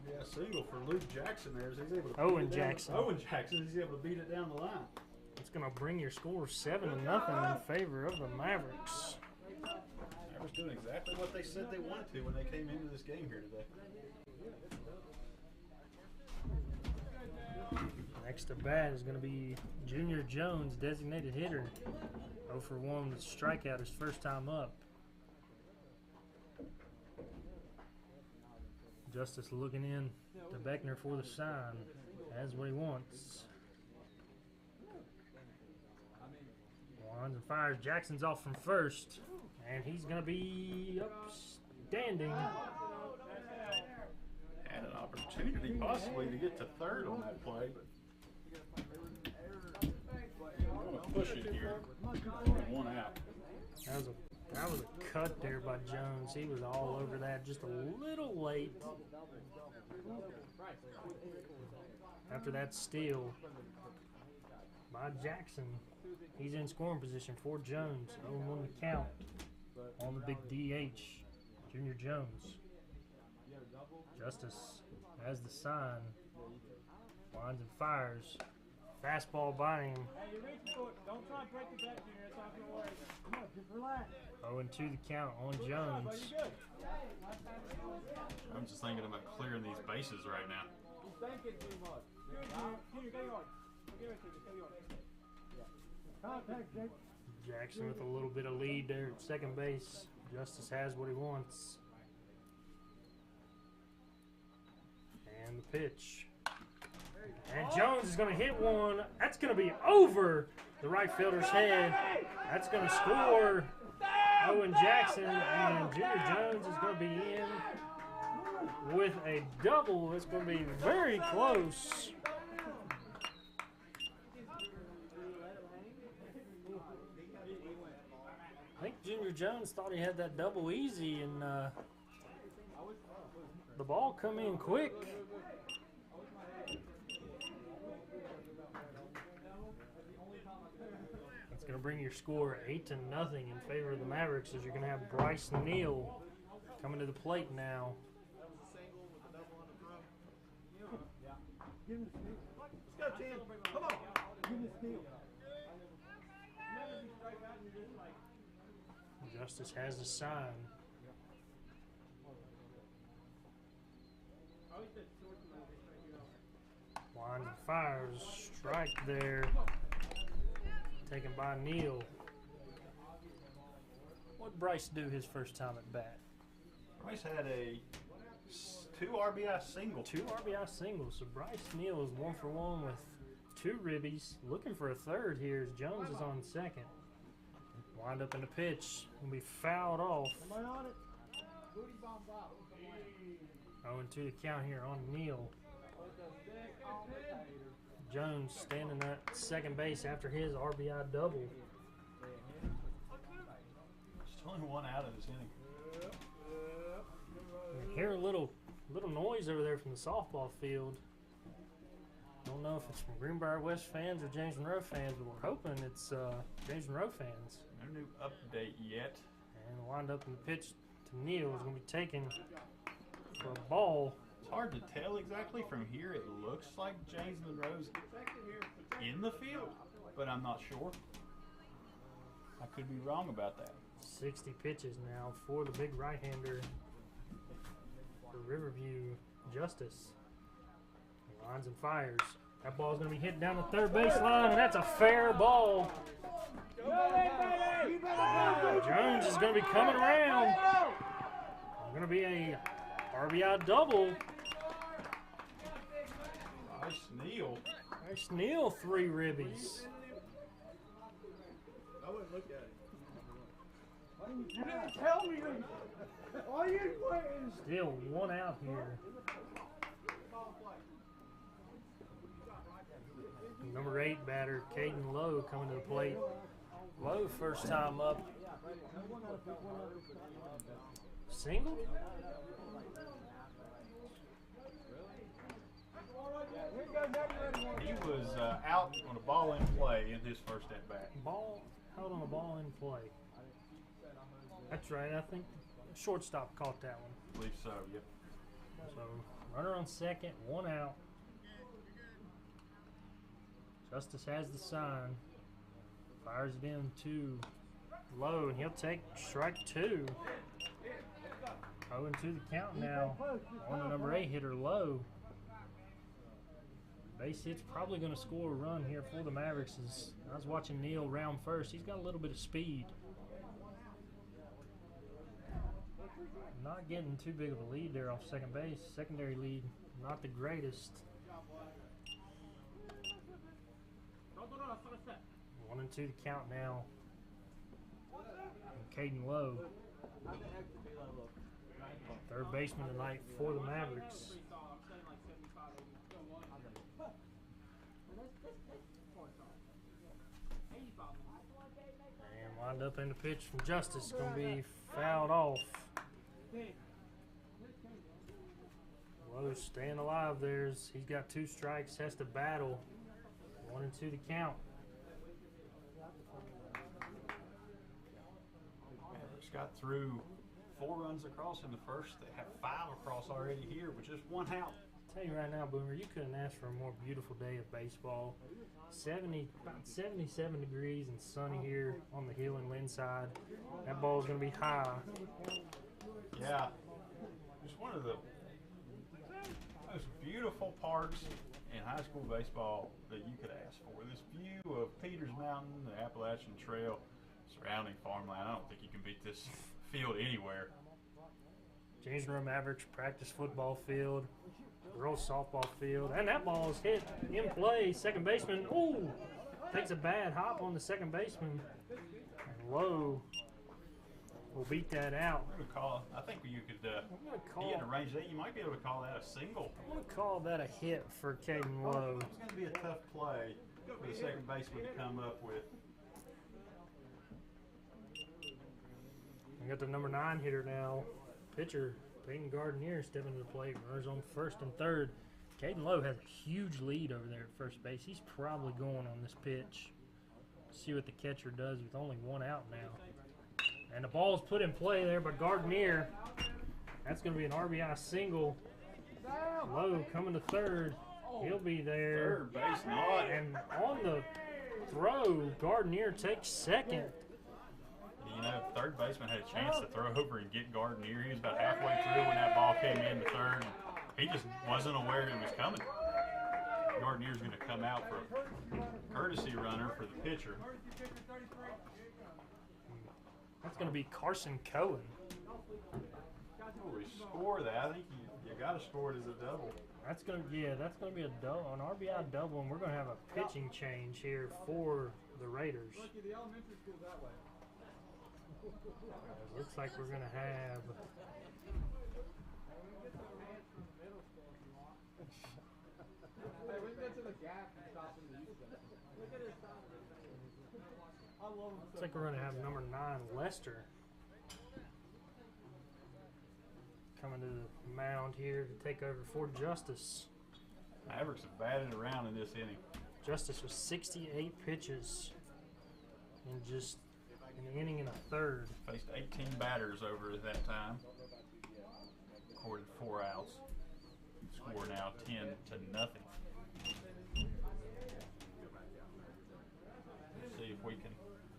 Yeah, single for Luke Jackson there. He's able to Owen Jackson. Owen Jackson. He's able to beat it down the line. It's going to bring your score 7-0 in favor of the Mavericks. Mavericks doing exactly what they said they wanted to when they came into this game here today. Next to bat is going to be Junior Jones, designated hitter. 0 for 1 with a strikeout his first time up. Justice looking in to Beckner for the sign. Has what he wants. Winds and fires. Jackson's off from first. And he's going to be upstanding. Had an opportunity possibly to get to third on that play, but I'm going to push it here. 1 out. That was a cut there by Jones. He was all over that, just a little late. After that steal by Jackson, he's in scoring position for Jones. 0-1 the count on the big DH, Junior Jones. Justice has the sign. Winds and fires. Fastball by him. Hey, you're reaching for it. Don't try and break it back here. That's not going to work. Come on, just relax. 0-2 the count on Jones. I'm just thinking about clearing these bases right now. He's thinking too much. Junior, get yard. Get right there. Get yard. Contact, Jake. Jackson with a little bit of lead there at second base. Justice has what he wants. And the pitch. And Jones is going to hit one. That's going to be over the right fielder's head. That's going to score Owen Jackson. And Junior Jones is going to be in with a double. It's going to be very close. I think Junior Jones thought he had that double easy, and the ball come in quick. That's going to bring your score 8-0 in favor of the Mavericks, as you're going to have Bryce Neal coming to the plate now. Let's go, Tim. Come on. Give me steal. Justice has a sign. Winds and fires. Strike there. Taken by Neal. What'd Bryce do his first time at bat? Bryce had a 2 RBI single. 2 RBI singles. So Bryce Neal is 1 for 1 with 2 ribbies. Looking for a third here as Jones is on second. Wind up in the pitch. Will be fouled off. 0-2 the count here on Neal. Jones standing at second base after his RBI double. Still only 1 out of this inning. You hear a little noise over there from the softball field. Don't know if it's from Greenbrier West fans or James Monroe fans, but we're hoping it's James Monroe fans. No new update yet. And wind up in the pitch to Neal is going to be taken for a ball. It's hard to tell exactly from here. It looks like James Monroe's in the field, but I'm not sure. I could be wrong about that. 60 pitches now for the big right-hander for Riverview Justice. Lines and fires. That ball's going to be hit down the third baseline, and that's a fair ball. Jones is going to be coming around. Going to be a RBI double. Bryce Neal. Bryce Neal, 3 ribbies. I wouldn't look at it. You didn't tell me. Why are you waiting? Still 1 out here. Number 8 batter, Caden Lowe, coming to the plate. Lowe, first time up. Single? He was out on a ball in play in his first at bat. Ball, out on a ball in play. That's right, I think shortstop caught that one. I believe so, yep. So, runner on second, 1 out. Justice has the sign. Fires it in to Lowe, and he'll take strike 2. 0-2 the count now on the number 8 hitter, Lowe. Base hit's probably going to score a run here for the Mavericks. As I was watching Neal round first. He's got a little bit of speed. Not getting too big of a lead there off second base. Secondary lead, not the greatest. 1-2 the count now. And Caden Lowe, third baseman tonight for the Mavericks. And wind up in the pitch from Justice, going to be fouled off. Lowe's staying alive there. He's got 2 strikes, has to battle. 1-2 the count. Mavericks got through 4 runs across in the first. They have 5 across already here with just 1 out. I'll tell you right now, Boomer, you couldn't ask for a more beautiful day of baseball. About 77 degrees and sunny here on the hill and Lynn side. That ball's going to be high. Yeah, it's one of the most beautiful parks in high school baseball that you could ask for. This view of Peters Mountain, the Appalachian Trail, surrounding farmland. I don't think you can beat this field anywhere. James Monroe Mavericks practice football field, girls softball field, and that ball is hit in play. Second baseman, ooh, takes a bad hop on the second baseman. And Lowe will beat that out. I'm going to call, I think you could, he had arranged that. You might be able to call that a single. I'm going to call that a hit for Caden Lowe. It's going to be a tough play for the second baseman to come up with. We got the number 9 hitter now. Pitcher Peyton Gardenier stepping to the plate. Runners on first and third. Caden Lowe has a huge lead over there at first base. He's probably going on this pitch. See what the catcher does with only one out now. And the ball's put in play there by Gardenier. That's going to be an RBI single. Lowe coming to third. He'll be there. Third base not. And on the throw, Gardenier takes second. You know, third baseman had a chance to throw over and get Gardenier. He was about halfway through when that ball came in to third. He just wasn't aware it was coming. Gardner's going to come out for a courtesy runner for the pitcher. That's going to be Carson Cohen. Oh, we score that. I think you got to score it as a double. That's going to be a double, an RBI double, and we're going to have a pitching change here for the Raiders. Looks like we're going to have number 9 Lester coming to the mound here to take over for Justice. Mavericks have batted around in this inning. Justice was 68 pitches in just an inning and a third. Faced 18 batters over at that time. Recorded 4 outs. Score now 10-0. See if we can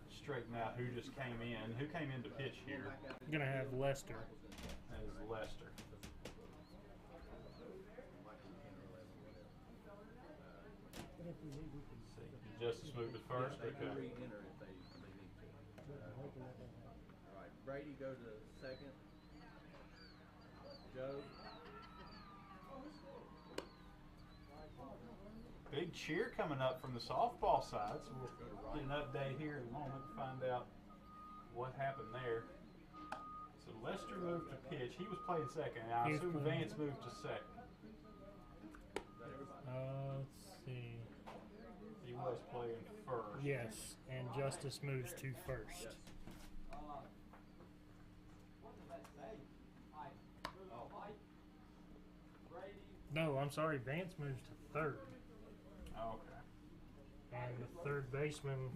straighten out who just came in. Who came in to pitch here? We're going to have Lester. That is Lester. See, Justice moved to first. Okay. All right, Brady go to second. Joe. Big cheer coming up from the softball side, so we'll get an update here in a moment to find out what happened there. So Lester moved to pitch. He was playing second. Now I assume Vance moved to second. Let's see. He was playing first. Yes, and Justice moves to first. Yes. No, I'm sorry. Vance moves to third. Okay. And the third baseman,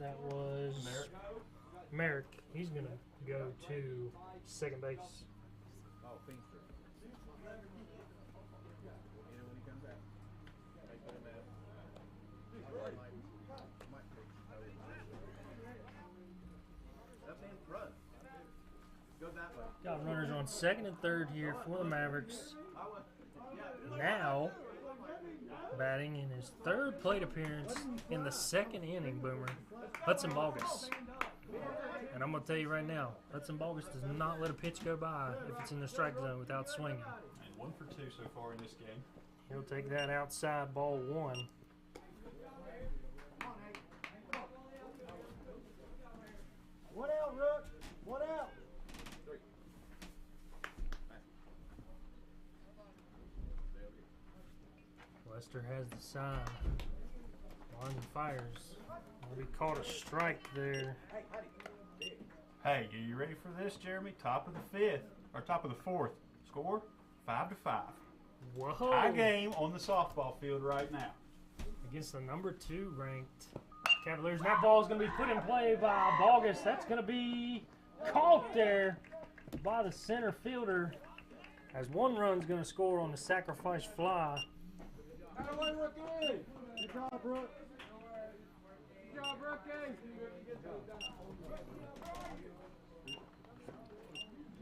that was Merrick. He's going to go to second base. Oh, Finster. You know when he comes out? They put him out. Up in front. Go that way. Got runners on second and third here for the Mavericks. Now, batting in his third plate appearance in the second inning, Boomer, Hudson Bogus. And I'm going to tell you right now, Hudson Bogus does not let a pitch go by if it's in the strike zone without swinging. And 1 for 2 so far in this game. He'll take that outside, ball 1. One out, Rook. One out. Lester has the sign. One fires. We caught a strike there. Hey, are you ready for this, Jeremy? Top of the 5th, or top of the 4th. Score 5-5. Whoa! High game on the softball field right now. Against the number 2 ranked Cavaliers. And that ball is going to be put in play by Bogus. That's going to be caught there by the center fielder. As one run's going to score on the sacrifice fly. Out of the way, Rookie. Good job, Brooke. Good job, Rookie.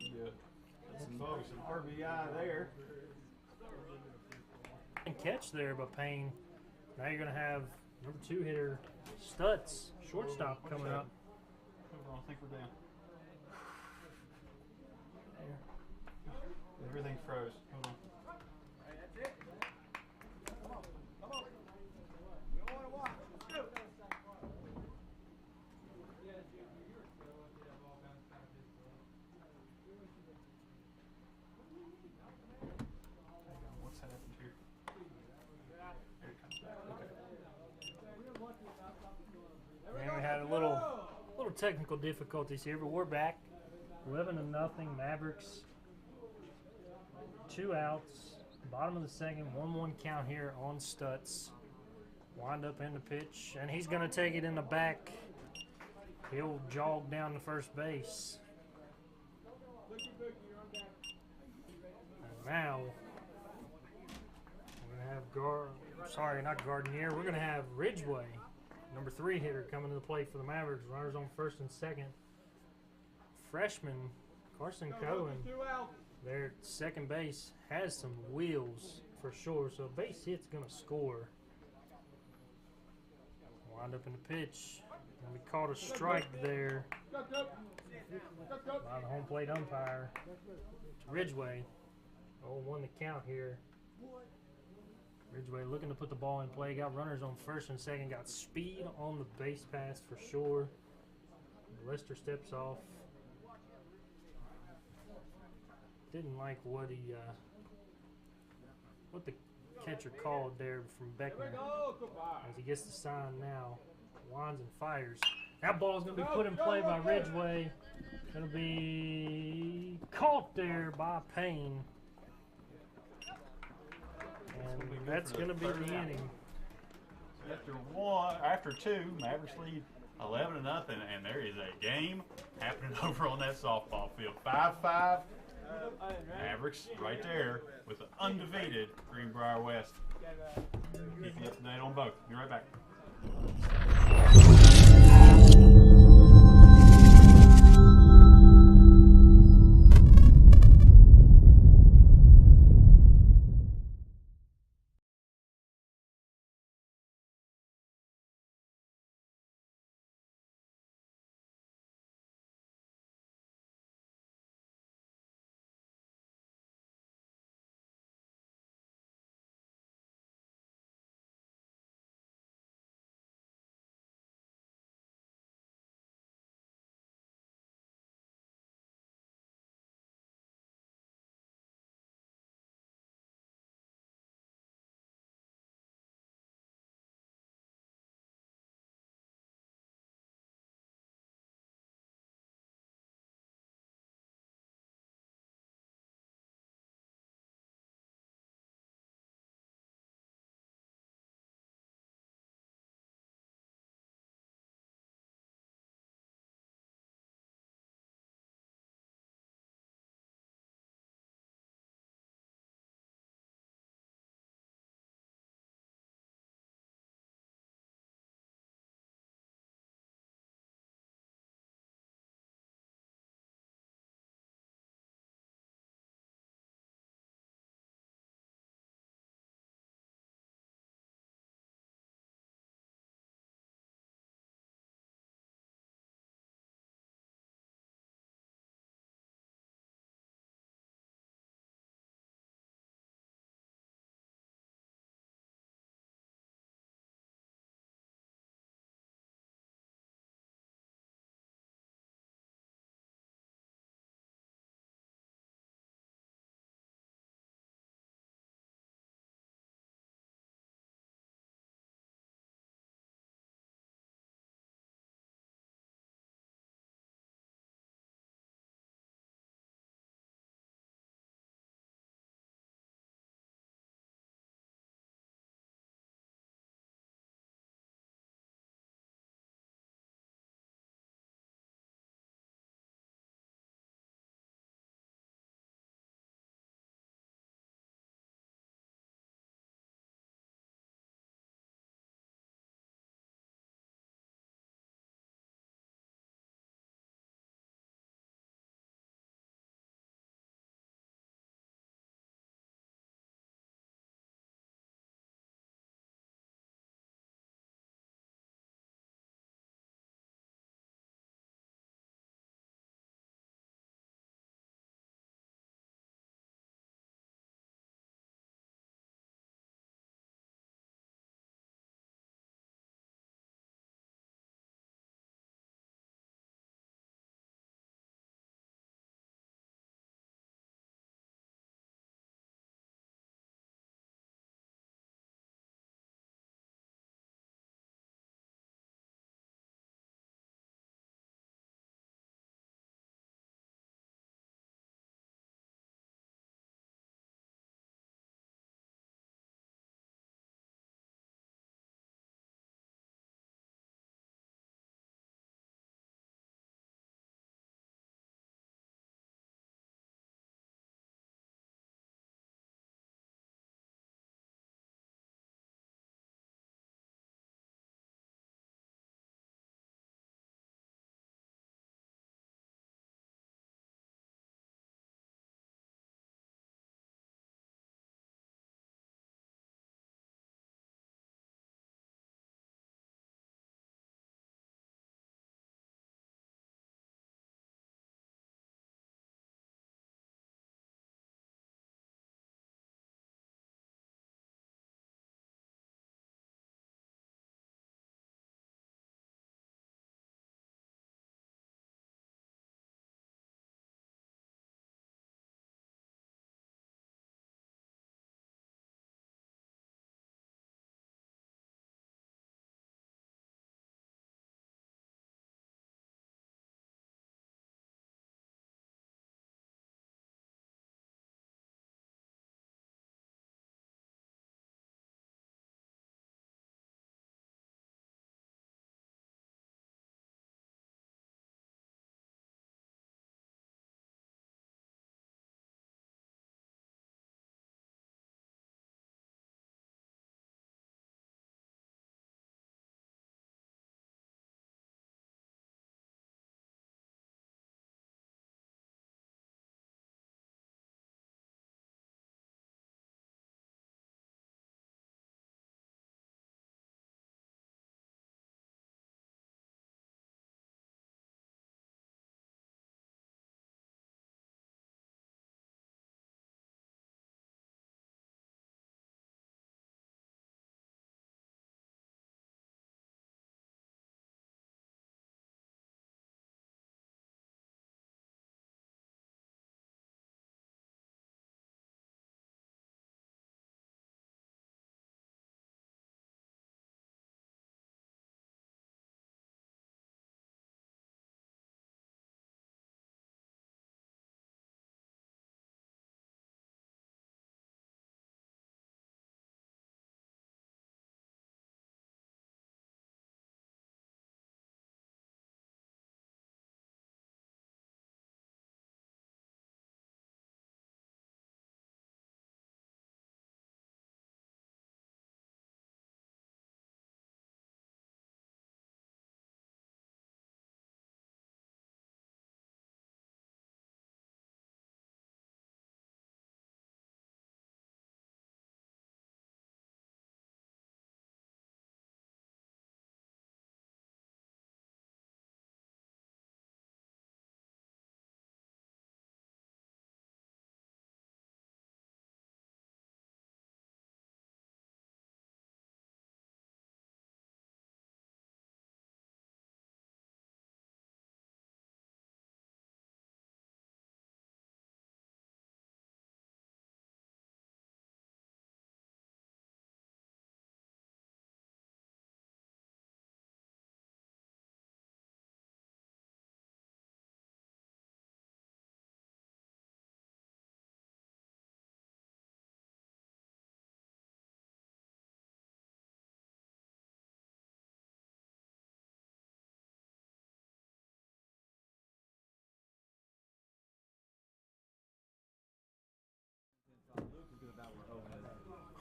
Yeah. Some folks, some RBI there. And catch there by Payne. Now you're going to have number 2 hitter Stutz, shortstop, coming up. Hold on, I think we're down. Everything froze. Hold on. Hey, that's it. Come on. Come on. We don't want to watch. Let's go. What's happened here? Here it comes back. Okay. And we had a little technical difficulties here, but we're back. 11-0 Mavericks. 2 outs. Bottom of the second. 1-1 count here on Stutz. Wind up in the pitch, and he's going to take it in the back. He'll jog down to first base. And now we're going to have not Gardenier. We're going to have Ridgway, number 3 hitter, coming to the plate for the Mavericks. Runners on first and second. Freshman Carson Cohen, their second base, has some wheels for sure, so a base hit's going to score. Wind up in the pitch. And we caught a strike there by the home plate umpire to Ridgway. 0-1 the count here. Ridgway looking to put the ball in play. Got runners on first and second. Got speed on the base pass for sure. Lester steps off. Didn't like what the catcher called there from Beckner. As he gets the sign now, winds and fires. That ball's going to be put in play by Ridgway. Going to be caught there by Payne. And that's going to be the inning. After 2, Mavericks lead 11-0, and there is a game happening over on that softball field. 5-5. Mavericks right there with the undefeated Greenbrier West. Keep you up to date on both. Be right back.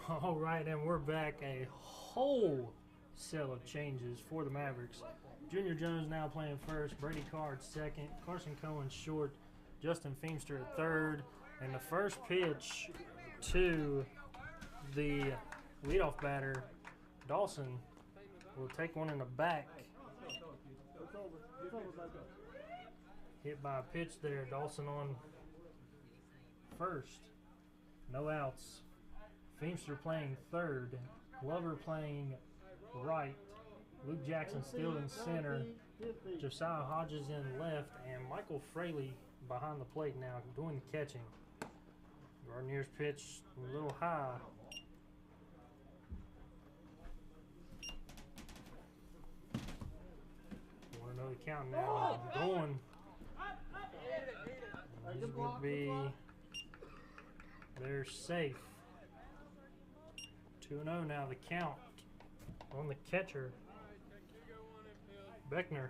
All right, and we're back. A whole cell of changes for the Mavericks. Junior Jones now playing first, Brady Carr at second, Carson Cohen short, Justin Feimster at third, and the first pitch to the leadoff batter, Dawson, will take one in the back. Hit by a pitch there, Dawson on first. No outs. Feimster playing third, Glover playing right, Luke Jackson still in center, Josiah Hodges in left, and Michael Fraley behind the plate now doing the catching. Gardner's pitch a little high. Want to know the count now. Going. He's going to be they're safe. 2-0 now, the count on the catcher, Beckner.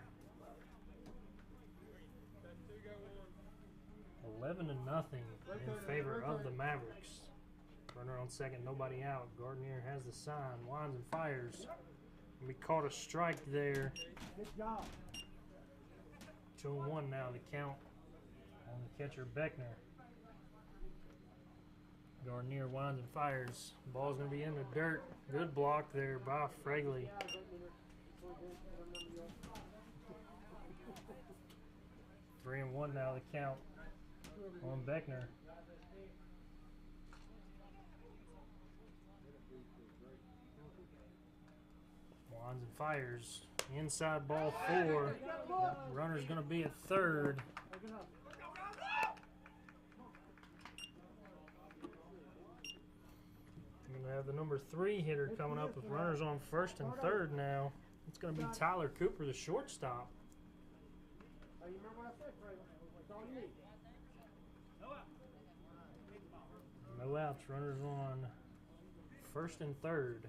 11-0 in favor of the Mavericks. Runner on second, nobody out. Gardner has the sign, winds and fires. We caught a strike there. Good job. 2-1 now, the count on the catcher, Beckner. Gardner winds and fires. Ball's going to be in the dirt. Good block there by Fraley. 3-1 now, the count on Beckner. Winds and fires. Inside ball 4. Runner's going to be at third. We're going to have the number 3 hitter coming up with runners on first and third now. It's going to be Tyler Cooper, the shortstop. You remember what I said, Fraley? That's all you need. No outs, runners on first and third.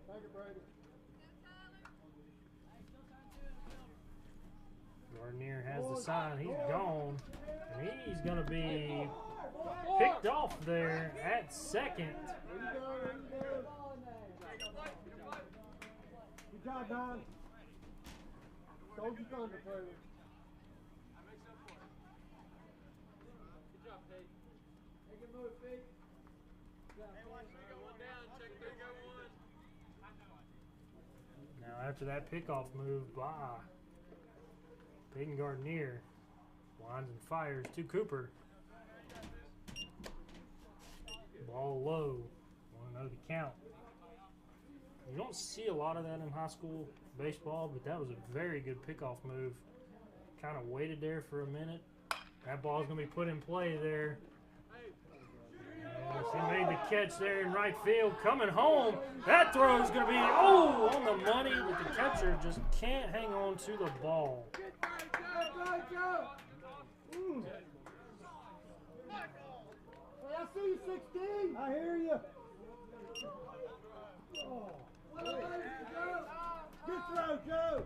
Thank you, Brady. Gardner has the sign. He's gone. And he's going to be picked off there at second. There you go, there you go. Good job, Don. Stole your thunder, Fraley. Now after that pickoff move by Peyton Gardner, winds and fires to Cooper. Ball low. Want to know the count. You don't see a lot of that in high school baseball, but that was a very good pickoff move. Kind of waited there for a minute. That ball's going to be put in play there. Yes, he made the catch there in right field. Coming home. That throw is going to be, on the money, but the catcher just can't hang on to the ball. Hey, I see you, 16. I hear you. Oh. Good throw, Joe.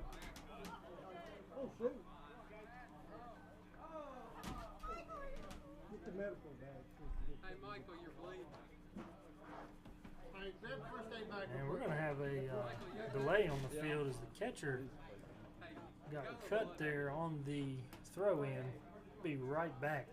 Oh, shoot. Get the medical bag. Hey, Michael, you're bleeding. Hey, grab the first aid bag. And we're going to have a delay on the field as the catcher got cut there on the throw-in. Be right back.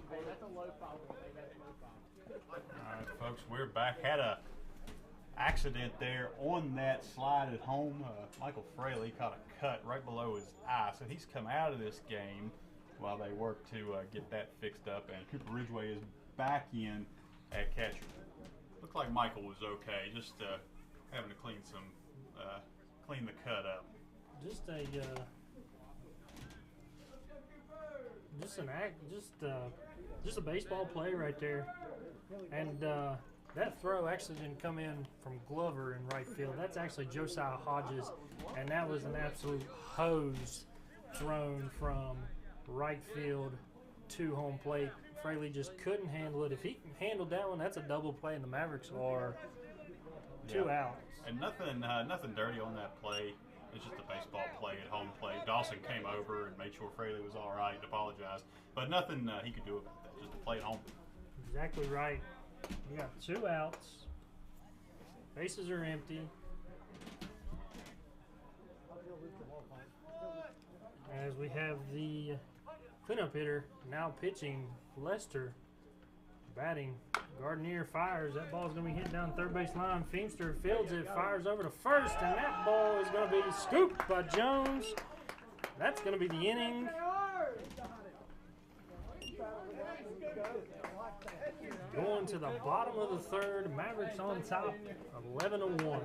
Hey, that's a low foul. Hey, that's low foul. All right, folks, we're back. Had a accident there on that slide at home. Michael Fraley caught a cut right below his eye, so he's come out of this game while they work to get that fixed up. And Cooper Ridgeway is back in at catcher. Looked like Michael was okay, just having to clean the cut up. Just a baseball play right there, and that throw actually didn't come in from Glover in right field. That's actually Josiah Hodges, and that was an absolute hose thrown from right field to home plate. Fraley just couldn't handle it. If he handled that one, that's a double play, and the Mavericks are 2 outs. And nothing dirty on that play. It's just a baseball play at home plate. Dawson came over and made sure Fraley was all right and apologized. But nothing he could do about that. Just a play at home. Exactly right. You got 2 outs. Bases are empty. As we have the cleanup hitter now pitching, Lester batting. Gardner fires. That ball's going to be hit down third base line. Feimster fields it, fires over to first, and that ball is going to be scooped by Jones. That's going to be the inning. Going to the bottom of the third. Mavericks on top, 11-1.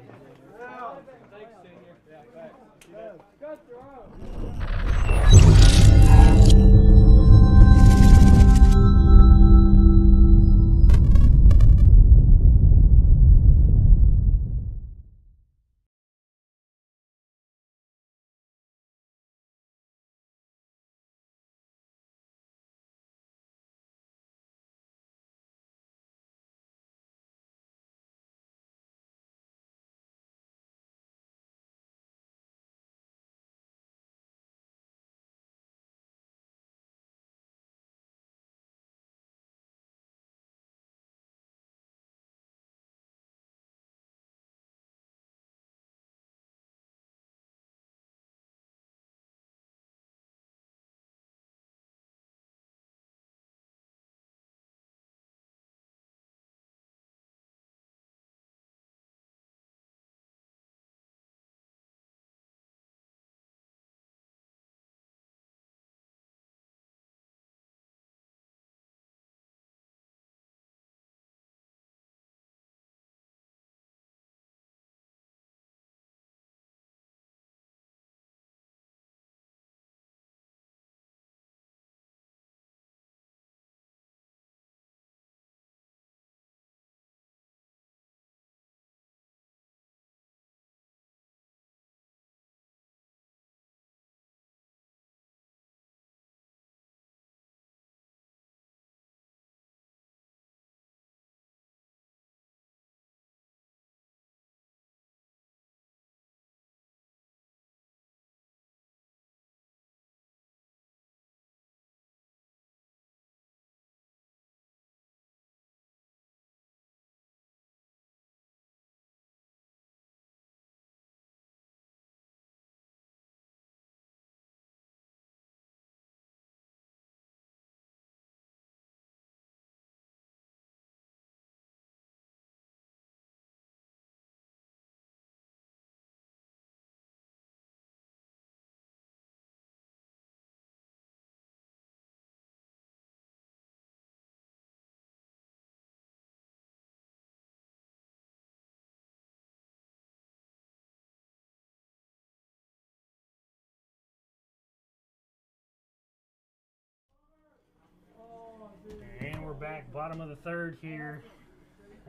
And we're back, bottom of the third here,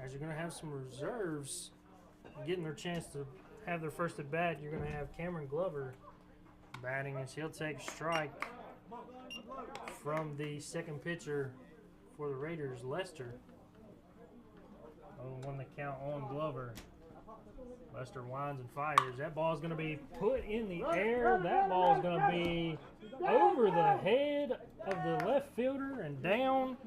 as you're going to have some reserves getting their chance to have their first at bat. You're going to have Cameron Glover batting, and he'll take strike from the second pitcher for the Raiders, Lester. 0-1 the count on Glover. Lester winds and fires. That ball is going to be put in the air. That ball is going to be over the head of the left fielder and down.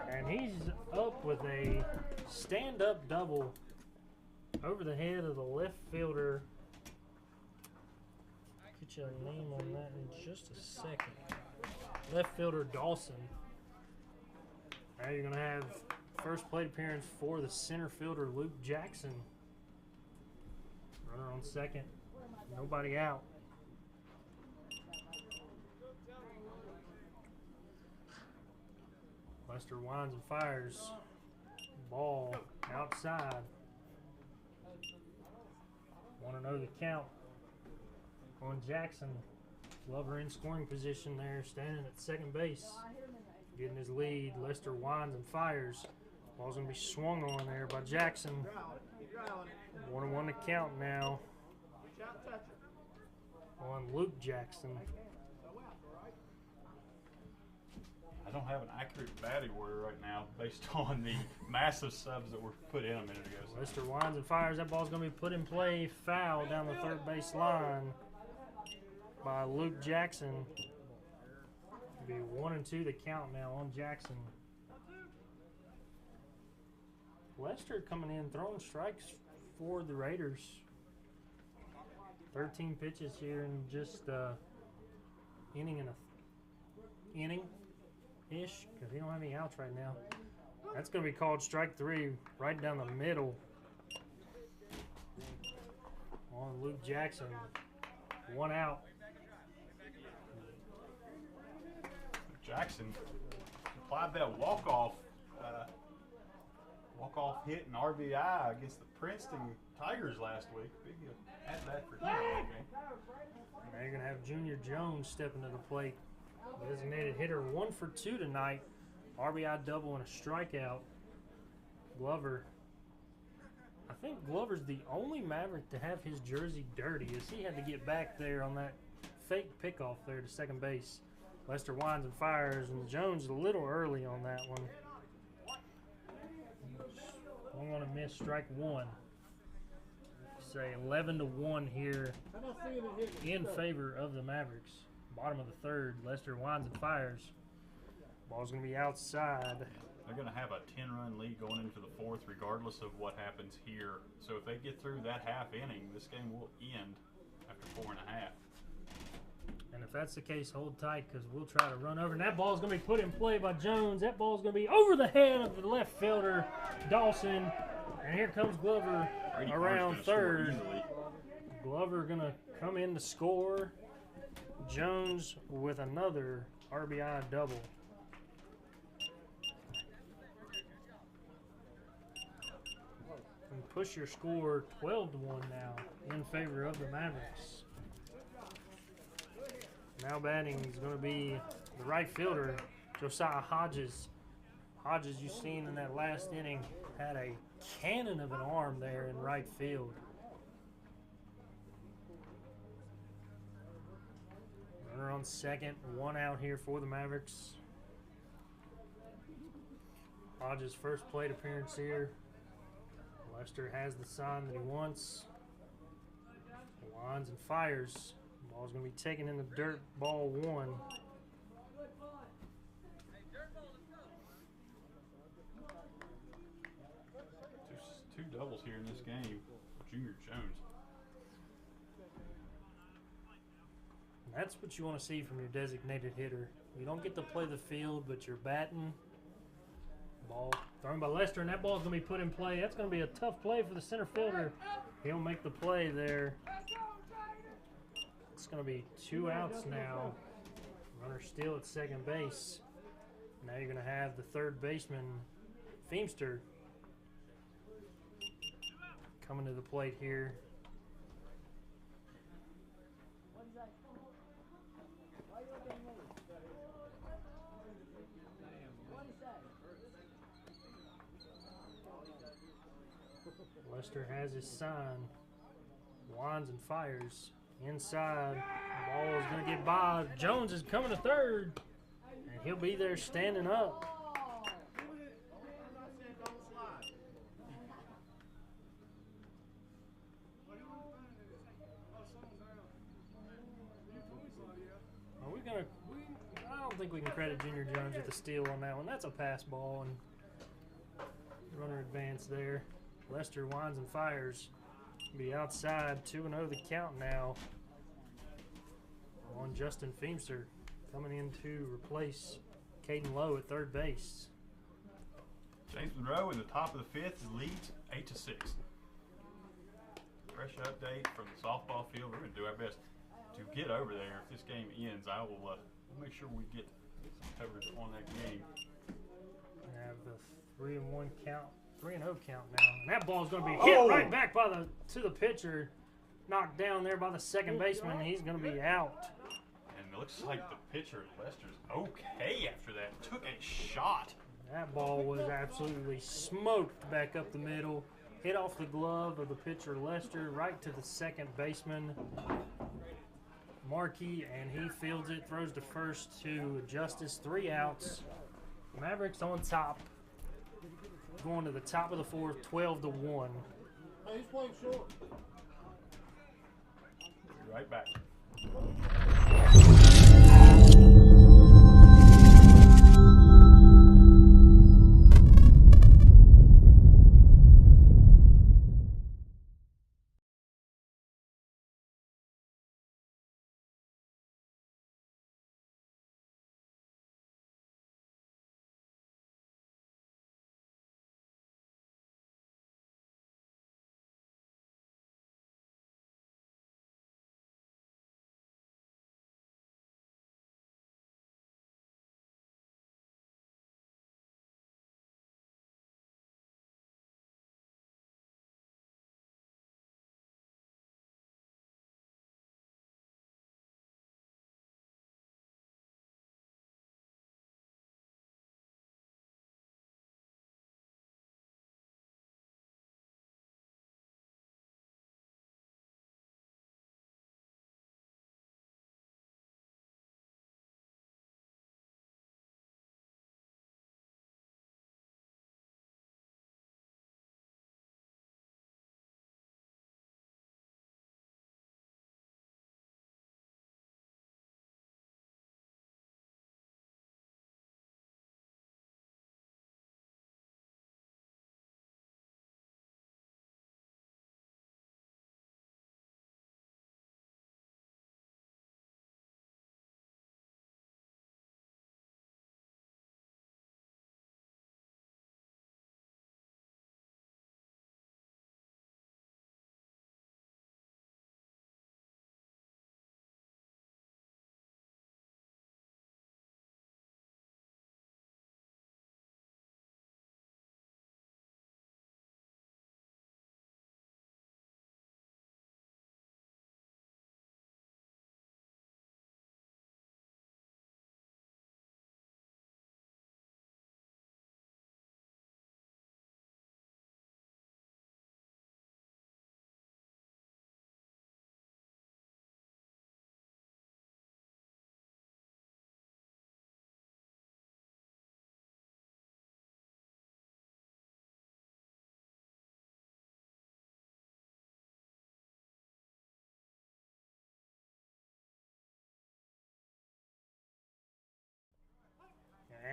And he's up with a stand-up double over the head of the left fielder. Get you a name on that in just a second. left fielder Dawson. Now you're going to have first plate appearance for the center fielder Luke Jackson. Runner on second. Nobody out. Lester winds and fires. Ball outside. 1-0 the count on Jackson. Glover in scoring position there, standing at second base. Getting his lead. Lester winds and fires. Ball's going to be swung on there by Jackson. 1-1 the count now on Luke Jackson. I don't have an accurate batting order right now based on the massive subs that were put in a minute ago. Lester winds and fires. That ball's going to be put in play, foul down the third base line by Luke Jackson. It'll be 1-2 the count now on Jackson. Lester coming in, throwing strikes for the Raiders. 13 pitches here in just inning and a inning-ish, because he don't have any outs right now. That's going to be called strike 3, right down the middle on Luke Jackson. 1 out. Jackson applied that walk-off hit and RBI against the Princeton Tigers last week. Big at bat for him in that game. Now you're going to have Junior Jones stepping to the plate. Designated hitter, 1 for 2 tonight. RBI double and a strikeout. Glover. I think Glover's the only Maverick to have his jersey dirty, as he had to get back there on that fake pickoff there to second base. Lester winds and fires, and Jones a little early on that one. I'm going to miss strike 1. Say 11-1 here in favor of the Mavericks. Bottom of the third, Lester winds and fires. Ball's going to be outside. They're going to have a 10-run lead going into the fourth regardless of what happens here. So if they get through that half inning, this game will end after 4.5. And if that's the case, hold tight, because we'll try to run over. And that ball's going to be put in play by Jones. That ball's going to be over the head of the left fielder, Dawson. And here comes Glover around third. Glover going to come in to score. Jones with another RBI double. And push your score 12-1 now in favor of the Mavericks. Now batting is going to be the right fielder, Josiah Hodges. Hodges, you've seen in that last inning, had a cannon of an arm there in right field. Runner on second, 1 out here for the Mavericks. Hodges' first plate appearance here. Lester has the sign that he wants. Winds and fires. Ball's going to be taken in the dirt, ball 1. Two doubles here in this game. Junior Jones. And that's what you want to see from your designated hitter. You don't get to play the field, but you're batting. Ball thrown by Lester, and that ball's going to be put in play. That's going to be a tough play for the center fielder. He'll make the play there. It's going to be 2 outs now. Runner still at second base. Now you're going to have the third baseman, Feemster, coming to the plate here. Lester has his sign. Winds and fires. Inside. The ball is going to get by. Jones is coming to third. And he'll be there standing up. I don't think we can credit Junior Jones with the steal on that one. That's a pass ball, and runner advance there. Lester winds and fires. Be outside. 2-0 the count now on Justin Feemster. coming in to replace Caden Lowe at third base. James Monroe in the top of the fifth leads 8-6. Fresh update from the softball field. We're going to do our best to get over there. If this game ends, I will we'll make sure we get some coverage on that game. We have the 3-1 count, 3-0 count now. And that ball's going to be hit right back to the pitcher, knocked down there by the second baseman. He's going to be out. And it looks like the pitcher, Lester's okay after that. Took a shot. That ball was absolutely smoked back up the middle. Hit off the glove of the pitcher, Lester, right to the second baseman, Markey, and he fields it, throws to first to Justice. 3 outs. Mavericks on top. Going to the top of the fourth, 12-1. Hey, he's playing short. Be right back.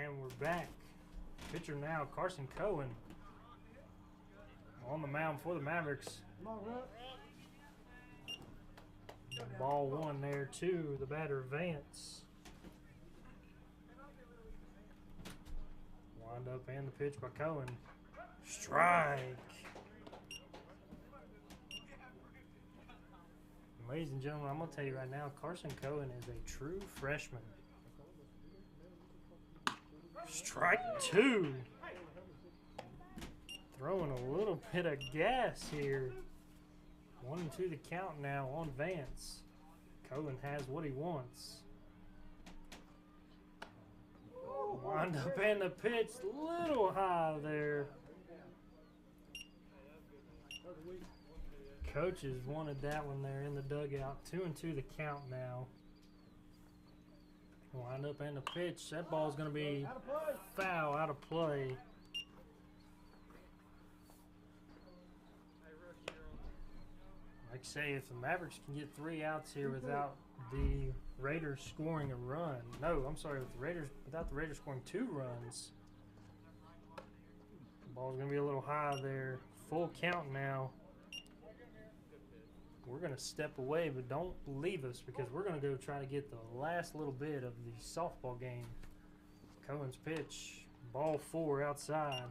And we're back. Pitcher now, Carson Cohen, on the mound for the Mavericks. Ball 1 there to the batter, Vance. Wind up and the pitch by Cohen. Strike. Ladies and gentlemen, I'm going to tell you right now, Carson Cohen is a true freshman. Strike 2. Throwing a little bit of gas here. 1-2 the count now on Vance. Cohen has what he wants. Wind up and the pitch, little high there. Coaches wanted that one there in the dugout. 2-2 the count now. Wind up and the pitch. That ball's going to be foul, out of play. Like I say, if the Mavericks can get 3 outs here without the Raiders scoring a run. No, I'm sorry, without the Raiders scoring 2 runs. The ball's going to be a little high there. Full count now. we're going to step away, but don't leave us because we're going to go try to get the last little bit of the softball game. Cohen's pitch, ball 4 outside.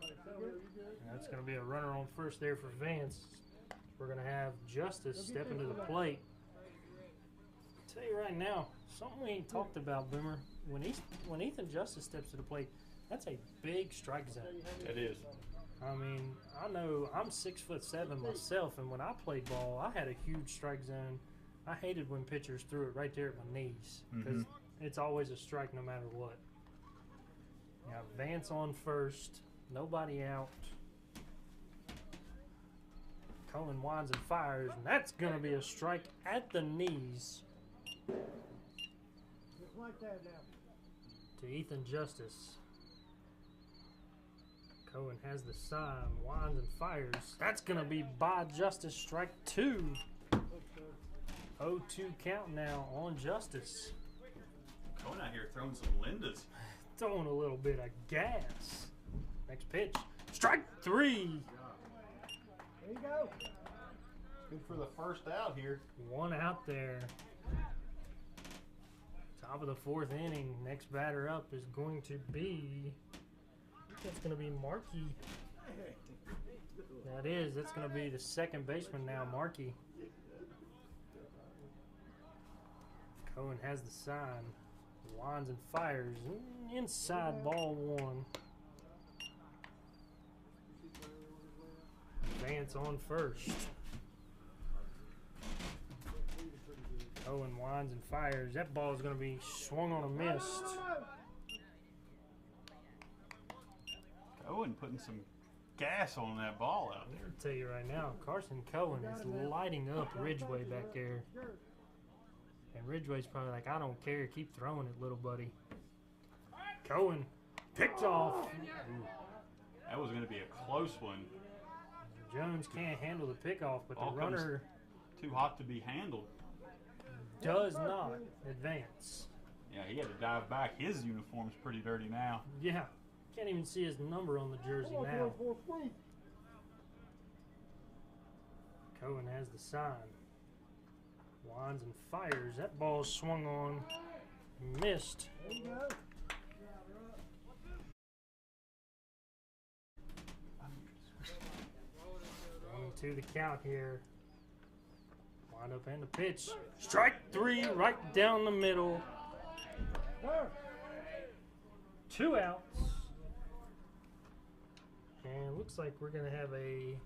And that's going to be a runner on first there for Vance. We're going to have Justice step into the plate. I'll tell you right now, something we ain't talked about, Boomer. When Ethan Justice steps to the plate, that's a big strike zone. It is. I mean, I know I'm 6'7" myself, and when I played ball, I had a huge strike zone. I hated when pitchers threw it right there at my knees because it's always a strike no matter what. Now, Vance on first, nobody out. Cohen winds and fires, and that's going to be a strike at the knees Just like that now. to Ethan Justice. Cohen has the sign, winds and fires. That's going to be by Justice, strike 2. 0-2 count now on Justice. Cohen out here throwing some Lindas. Throwing a little bit of gas. Next pitch, strike 3. There you go. Good for the first out here. 1 out there. Top of the 4th inning. Next batter up is going to be... That's going to be Markey. That is. That's going to be the second baseman now, Markey. Cohen has the sign. Winds and fires. Inside ball 1. Vance on first. Cohen winds and fires. That ball is going to be swung on a missed. Cohen putting some gas on that ball out there. I'll tell you right now, Carson Cohen is lighting up Ridgeway back there. And Ridgeway's probably like, I don't care. Keep throwing it, little buddy. Cohen picked off. Ooh, that was going to be a close one. Jones can't handle the pickoff, but Ball the runner too hot to be handled. does not advance. Yeah, he had to dive back. His uniform's pretty dirty now. Yeah, can't even see his number on the jersey now. Cohen has the sign. Winds and fires. That ball swung on. Missed. There you go. To the count here. Wind up and the pitch. Strike 3 right down the middle. 2 outs. And looks like we're going to have a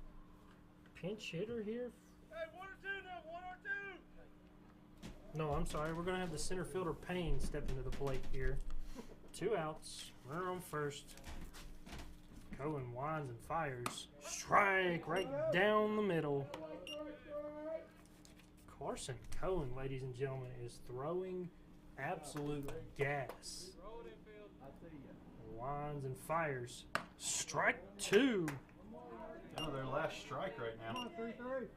pinch hitter here. Hey, 1 or 2 now, 1 or 2. No, I'm sorry. We're going to have the center fielder Payne step into the plate here. 2 outs. Runner on first. Cohen winds and fires. Strike right down the middle. Carson Cohen, ladies and gentlemen, is throwing absolute gas. Winds and fires. Strike 2. Oh, their last strike right now. Come on, 3-3.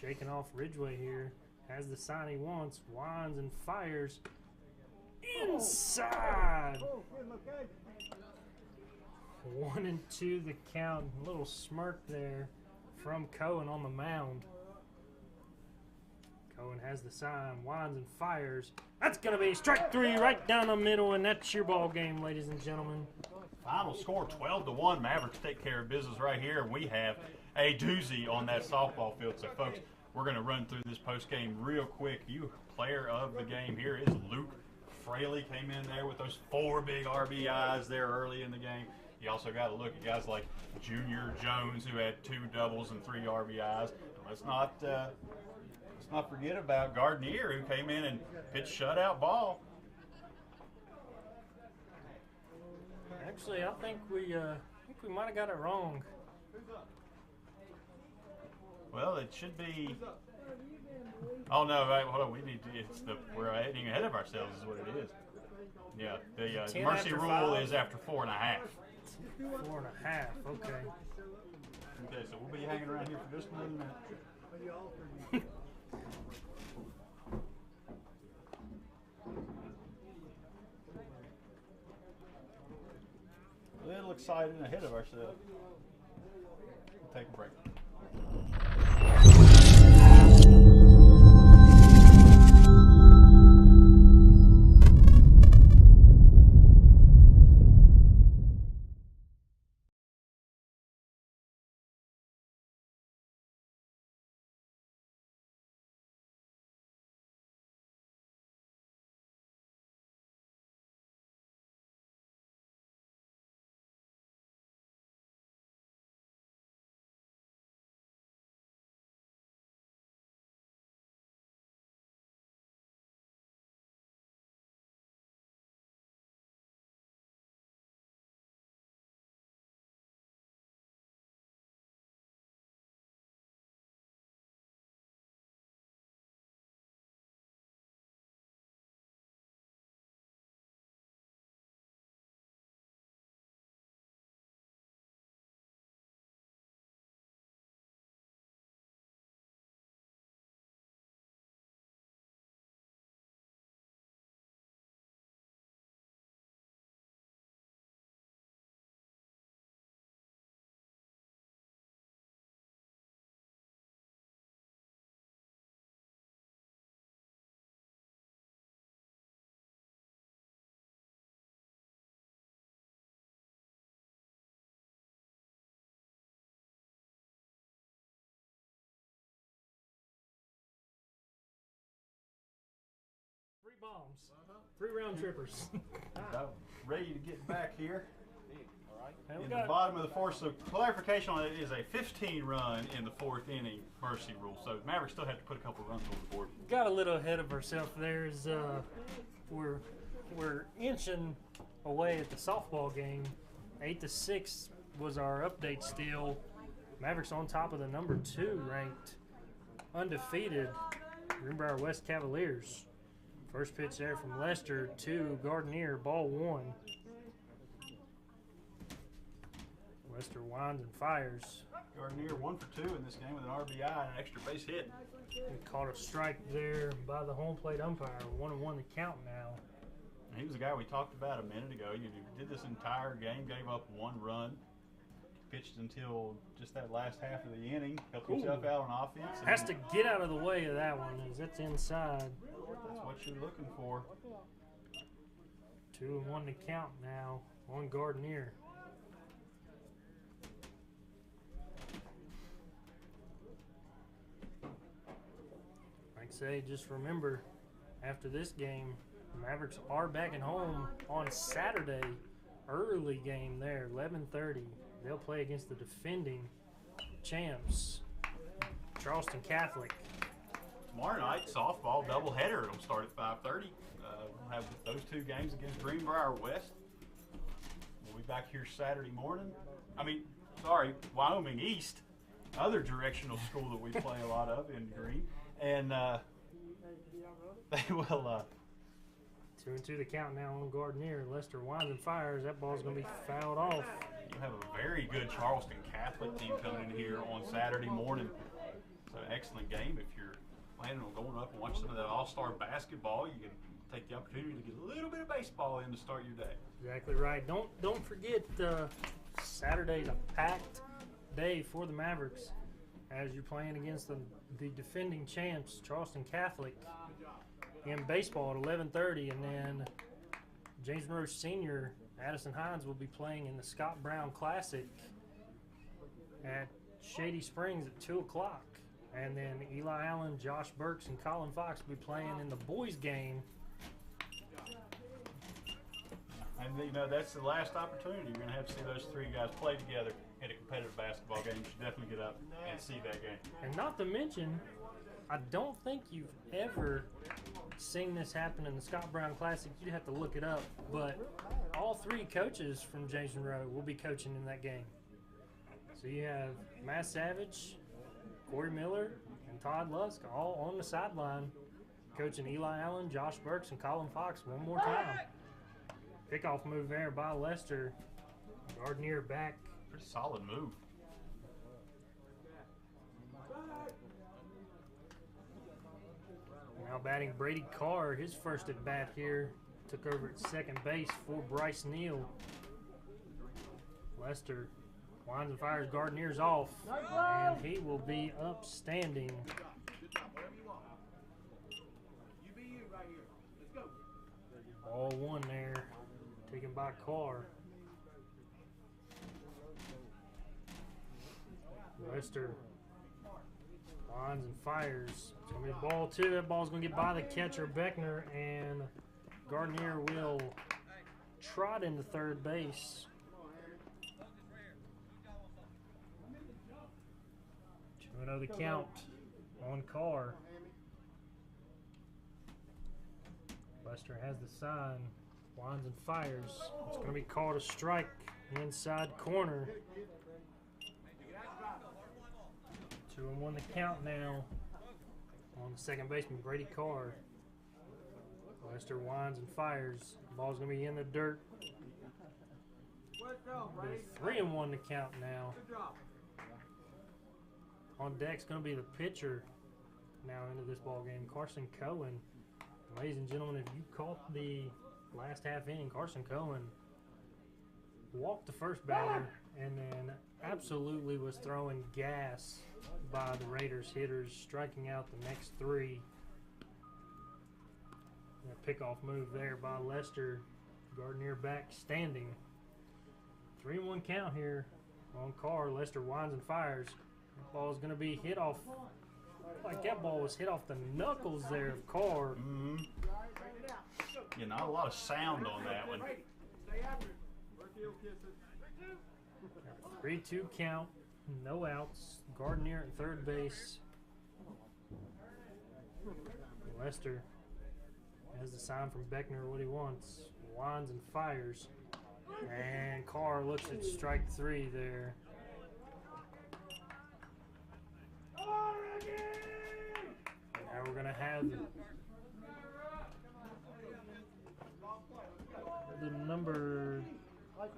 Shaking off Ridgeway here. Has the sign he wants. Winds and fires. Inside. Oh, good location. 1-2 the count. A little smirk there from Cohen on the mound. Cohen has the sign, winds and fires. That's going to be strike 3 right down the middle, and that's your ball game, ladies and gentlemen. Final score 12-1. Mavericks take care of business right here. We have a doozy on that softball field. So, folks, we're going to run through this post game real quick. You player of the game here is Luke Fraley. Came in there with those 4 big RBIs there early in the game. You also got to look at guys like Junior Jones, who had 2 doubles and 3 RBIs. Let's not forget about Gardner, who came in and pitched shutout ball. Actually, I think we might have got it wrong. Well, it should be. Oh no! Right, hold on. We need to. We're getting ahead of ourselves, is what it is. Yeah, the 10 mercy after rule 5? is after 4.5. 4.5. Okay. Okay, so we'll be hanging around here for just another minute. A little excited and ahead of ourselves. take a break. Three bombs. 3 round trippers. About ready to get back here. And we In the got, bottom of the fourth, so clarification on it is a 15 run in the fourth inning mercy rule. So Mavericks still have to put a couple runs on the board. got a little ahead of ourselves there. We're inching away at the softball game. 8-6 was our update still. Mavericks on top of the number 2 ranked undefeated Greenbrier West Cavaliers. First pitch there from Lester to Gardenier, ball 1. Lester winds and fires. Gardenier 1 for 2 in this game with an RBI and an extra base hit. We caught a strike there by the home plate umpire. 1-1 the count now. And he was the guy we talked about a minute ago. You did this entire game, gave up 1 run, pitched until just that last half of the inning, helped himself out on offense. Has to get out of the way of that one as that's inside. That's what you're looking for. 2-1 to count now on Gardenier. Like I say, just remember, after this game, the Mavericks are back at home on Saturday. Early game there, 11:30. They'll play against the defending champs, Charleston Catholic. Tomorrow night, softball doubleheader. It'll start at 5:30. We'll have those 2 games against Greenbrier West. We'll be back here Saturday morning. Wyoming East, other directional school that we play a lot of in Green. And they will... 2-2 the count now on Gardenier. Lester winds and fires. That ball's going to be fouled off. You have a very good Charleston Catholic team coming in here on Saturday morning. It's an excellent game. If you're planning on going up and watch some of that all-star basketball, you can take the opportunity to get a little bit of baseball in to start your day. Exactly right. Don't forget Saturday's a packed day for the Mavericks as you're playing against the defending champs, Charleston Catholic, in baseball at 11:30, and then James Monroe Senior Addison Hines will be playing in the Scott Brown Classic at Shady Springs at 2 o'clock. And then Eli Allen, Josh Burks, and Colin Fox will be playing in the boys' game. And, that's the last opportunity. You're going to have to see those 3 guys play together in a competitive basketball game. You should definitely get up and see that game. And not to mention, I don't think you've ever seen this happen in the Scott Brown Classic. You'd have to look it up. But all 3 coaches from James Monroe will be coaching in that game. So you have Matt Savage, Corey Miller, and Todd Lusk all on the sideline coaching Eli Allen, Josh Burks, and Colin Fox one more time. Pickoff move there by Lester. Gardenier back. Pretty solid move. Now batting Brady Carr, his first at bat here. Took over at second base for Bryce Neal. Lester Winds and fires Gardner's off, and he will be upstanding. Good job. Whatever you want. You be you right here. Let's go. Ball one there, taken by Carr. Lester winds and fires. It's going to be ball two. That ball's going to get by the catcher, Beckner, and Gardner will trot into third base. 2-0 the count on Carr. Lester has the sign, winds and fires. It's going to be called a strike inside corner. 2-1 the count now on the second baseman, Brady Carr. Lester winds and fires. Ball's going to be in the dirt. 3-1 the count now. On deck's going to be the pitcher now into this ball game, Carson Cohen. Ladies and gentlemen, if you caught the last half inning, Carson Cohen walked the first batter and then absolutely was throwing gas by the Raiders hitters, striking out the next three. A pickoff move there by Lester. Gardner back standing. 3-1 count here on Carr. Lester winds and fires. That ball is going to be hit off. Like that ball was hit off the knuckles there of Carr. Mm-hmm. Yeah, not a lot of sound on that one. 3-2 count. No outs. Gardner at third base. Lester has the sign from Beckner what he wants. Winds and fires. And Carr looks at strike three there. Now we're going to have the number,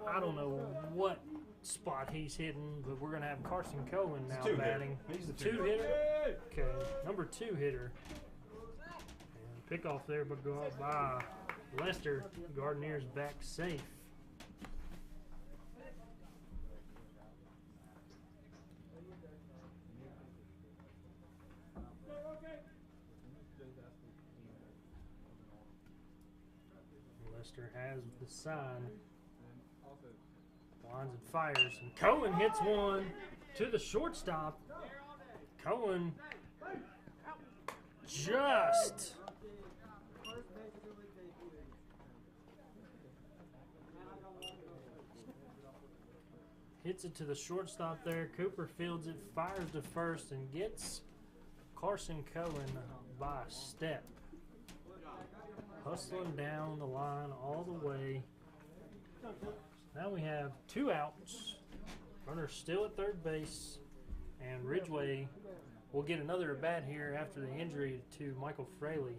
I don't know what spot he's hitting, but we're going to have Carson Cohen now batting. He's the two hitter. Okay, number two hitter. And pick off there by Lester. Gardner's back safe. Lester has the sign. Winds and fires. And Cohen hits one to the shortstop. Cohen just hits it to the shortstop there. Cooper fields it, fires to first, and gets Carson Cohen by a step. Hustling down the line all the way. Now we have two outs. Runner still at third base. And Ridgway will get another at bat here after the injury to Michael Fraley.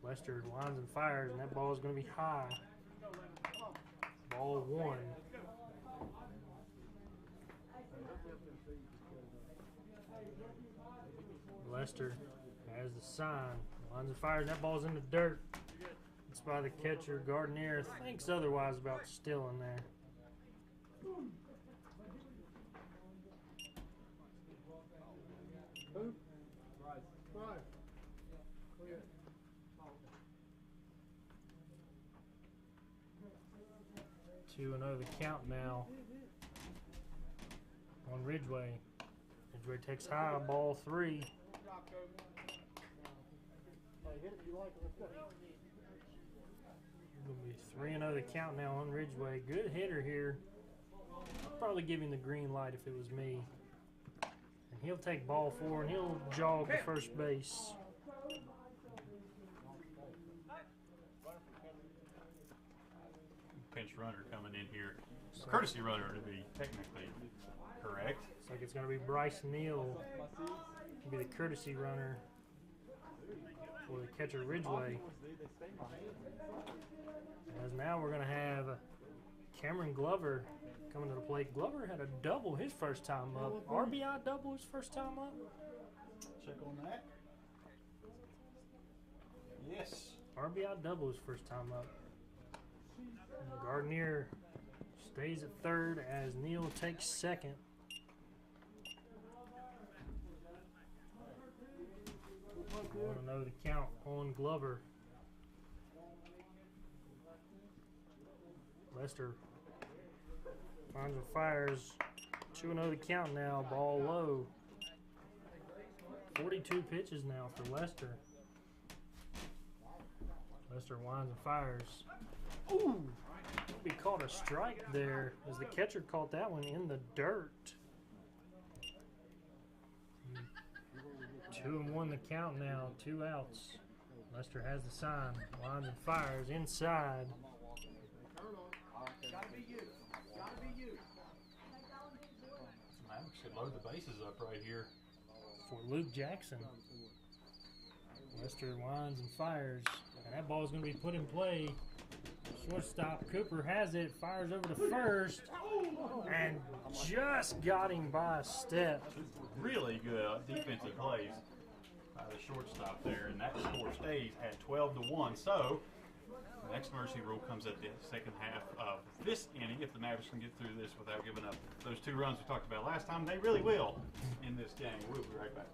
Lester lines and fires, and that ball is going to be high. Ball one. Lester has the sign. Lines and fires, and that ball's in the dirt. It's by the catcher. Gardner thinks otherwise about still in there. Two and 0 the count now on Ridgway. Ridgway takes high, ball three. It'll be 3-0 the count now on Ridgway. Good hitter here. I'd probably give him the green light if it was me. And he'll take ball four and he'll jog to first base. Pinch runner coming in here. Courtesy runner to be technically correct. Looks like it's going to be Bryce Neal. He'll be the courtesy runner for the catcher Ridgway. As now we're going to have Cameron Glover coming to the plate. Glover had a double his first time up. RBI double his first time up. Check on that. Yes. RBI double his first time up. Gardner Stays at third as Neal takes second. 1-0 the count on Glover. Lester finds and fires. 2-0 the count now. Ball low. 42 pitches now for Lester. Lester winds and fires. Ooh! We caught a strike there as the catcher caught that one in the dirt. 2-1 the count now. 2 outs. Lester has the sign. Winds and fires inside. Gotta be you. Gotta be you. Mavericks could load the bases up right here. For Luke Jackson. Lester winds and fires. And that ball is going to be put in play. Shortstop Cooper has it. Fires over to first. And just got him by a step. Really good defensive plays by the shortstop there. And that score stays at 12-1. So the next mercy rule comes at the second half of this inning. If the Mavericks can get through this without giving up those 2 runs we talked about last time, they really will in this game. We'll be right back.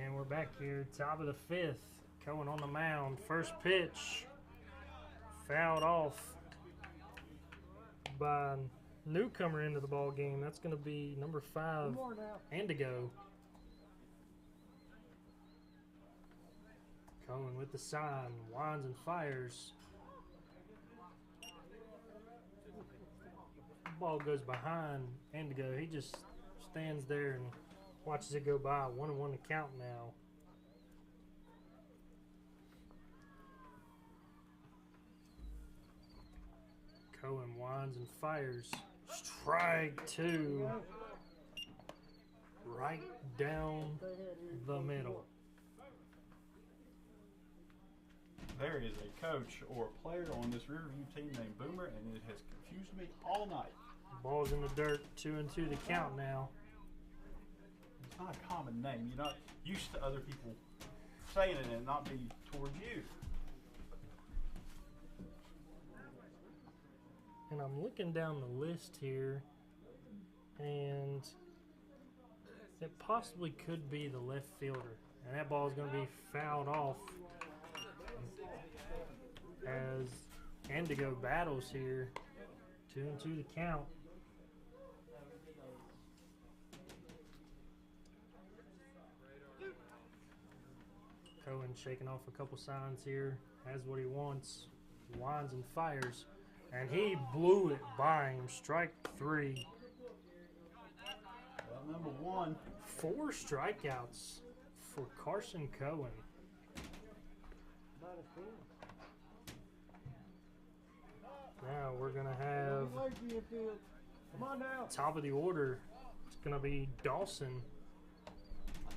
And we're back here, top of the 5th. Cohen on the mound. First pitch. Fouled off by newcomer into the ball game. That's going to be number 5, Indigo. Cohen with the sign. Winds and fires. Ball goes behind Indigo. He just stands there and watches it go by. 1-1 to count now. Cohen winds and fires. Strike 2. Right down the middle. There is a coach or a player on this Riverview team named Boomer, and it has confused me all night. Ball's in the dirt. 2-2 the count now. It's not a common name. You're not used to other people saying it and not be toward you. And I'm looking down the list here, and it possibly could be the left fielder. And that ball is going to be fouled off as Indigo battles here. 2-2 the count. Cohen shaking off a couple signs here. Has what he wants. Winds and fires. And he blew it by him. Strike 3. Well, number 1. 4 strikeouts for Carson Cohen. Now we're going to have Come on now. top of the order. It's going to be Dawson.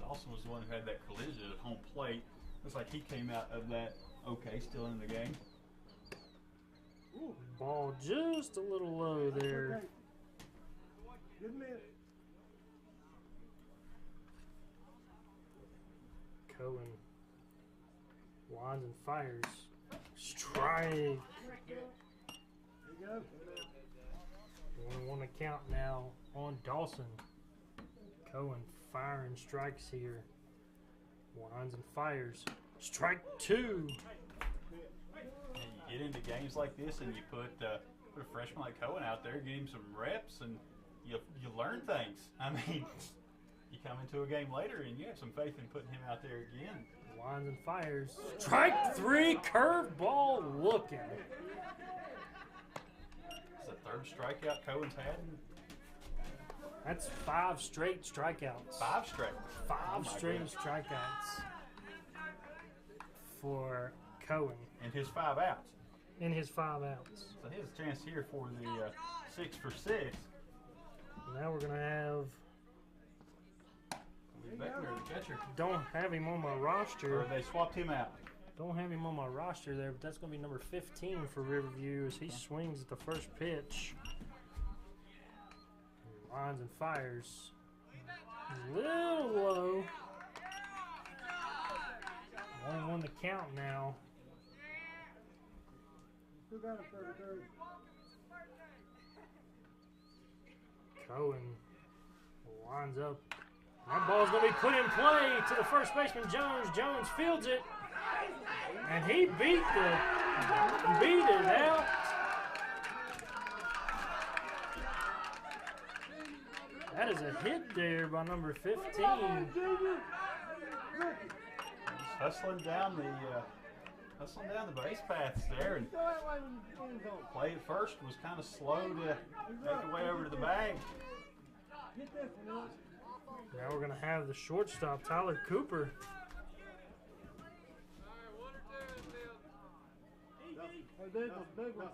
Dawson was the one who had that collision at home plate. Looks like he came out of that okay, still in the game. Ball just a little low there. Good miss. Cohen winds and fires. Strike. There you go. 1-1 account now on Dawson. Cohen firing strikes here. Winds and fires. Strike 2. And you get into games like this and you put a freshman like Cohen out there, get him some reps, and you learn things. I mean, you come into a game later and you have some faith in putting him out there again. Winds and fires. Strike 3. Curveball looking. It's the third strikeout Cohen's had in That's 5 straight strikeouts. 5 straight. Five my straight goodness. strikeouts for Cohen And his 5 outs. in his 5 outs. So he has a chance here for the 6 for 6. Now we're going to have, Beckner, the catcher. don't have him on my roster. Or they swapped him out. Don't have him on my roster there, but that's going to be number 15 for Riverview as he swings at the first pitch. Lines and fires. A little low. 1-1 to count now. Still got him 33. Cohen winds up. That ball's going to be put in play to the first baseman, Jones. Jones fields it. And he beat it out. That is a hit there by number 15. Hustling down the base paths there, and Go that way when the game's on. play at first was kind of slow to make the way over to the bag. Get this one. Now we're going to have the shortstop, Tyler Cooper. Hey, big one, big one.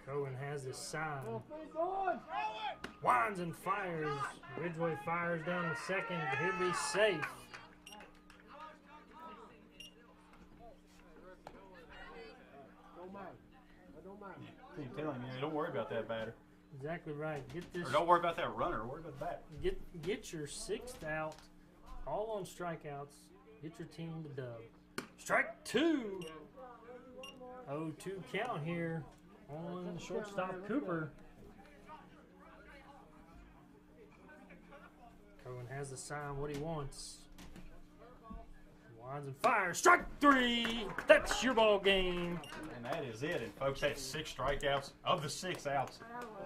Cohen has his sign. Oh, face on. Winds and fires. Ridgeway fires down the second. He'll be safe. Don't mind. I don't mind. Keep telling you, don't worry about that batter. Exactly right. Get this. Or don't worry about that runner. Worry about the bat. Get your 6th out. All on strikeouts. Get your team the dub. Strike 2. 0-2 count here on the shortstop Cooper. Cohen has the sign what he wants. Winds and fires. Strike 3. That's your ball game. And that is it. And folks, that's 6 strikeouts of the 6 outs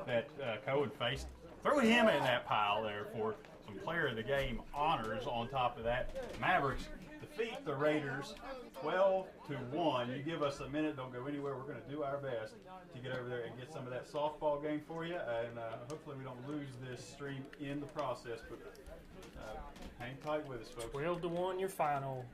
that Cohen faced. Throw him in that pile there for some player of the game honors. On top of that, Mavericks defeat the Raiders 12-1. You give us a minute, don't go anywhere. We're going to do our best to get over there and get some of that softball game for you. And hopefully we don't lose this stream in the process. But hang tight with us, folks. 12-1 your final.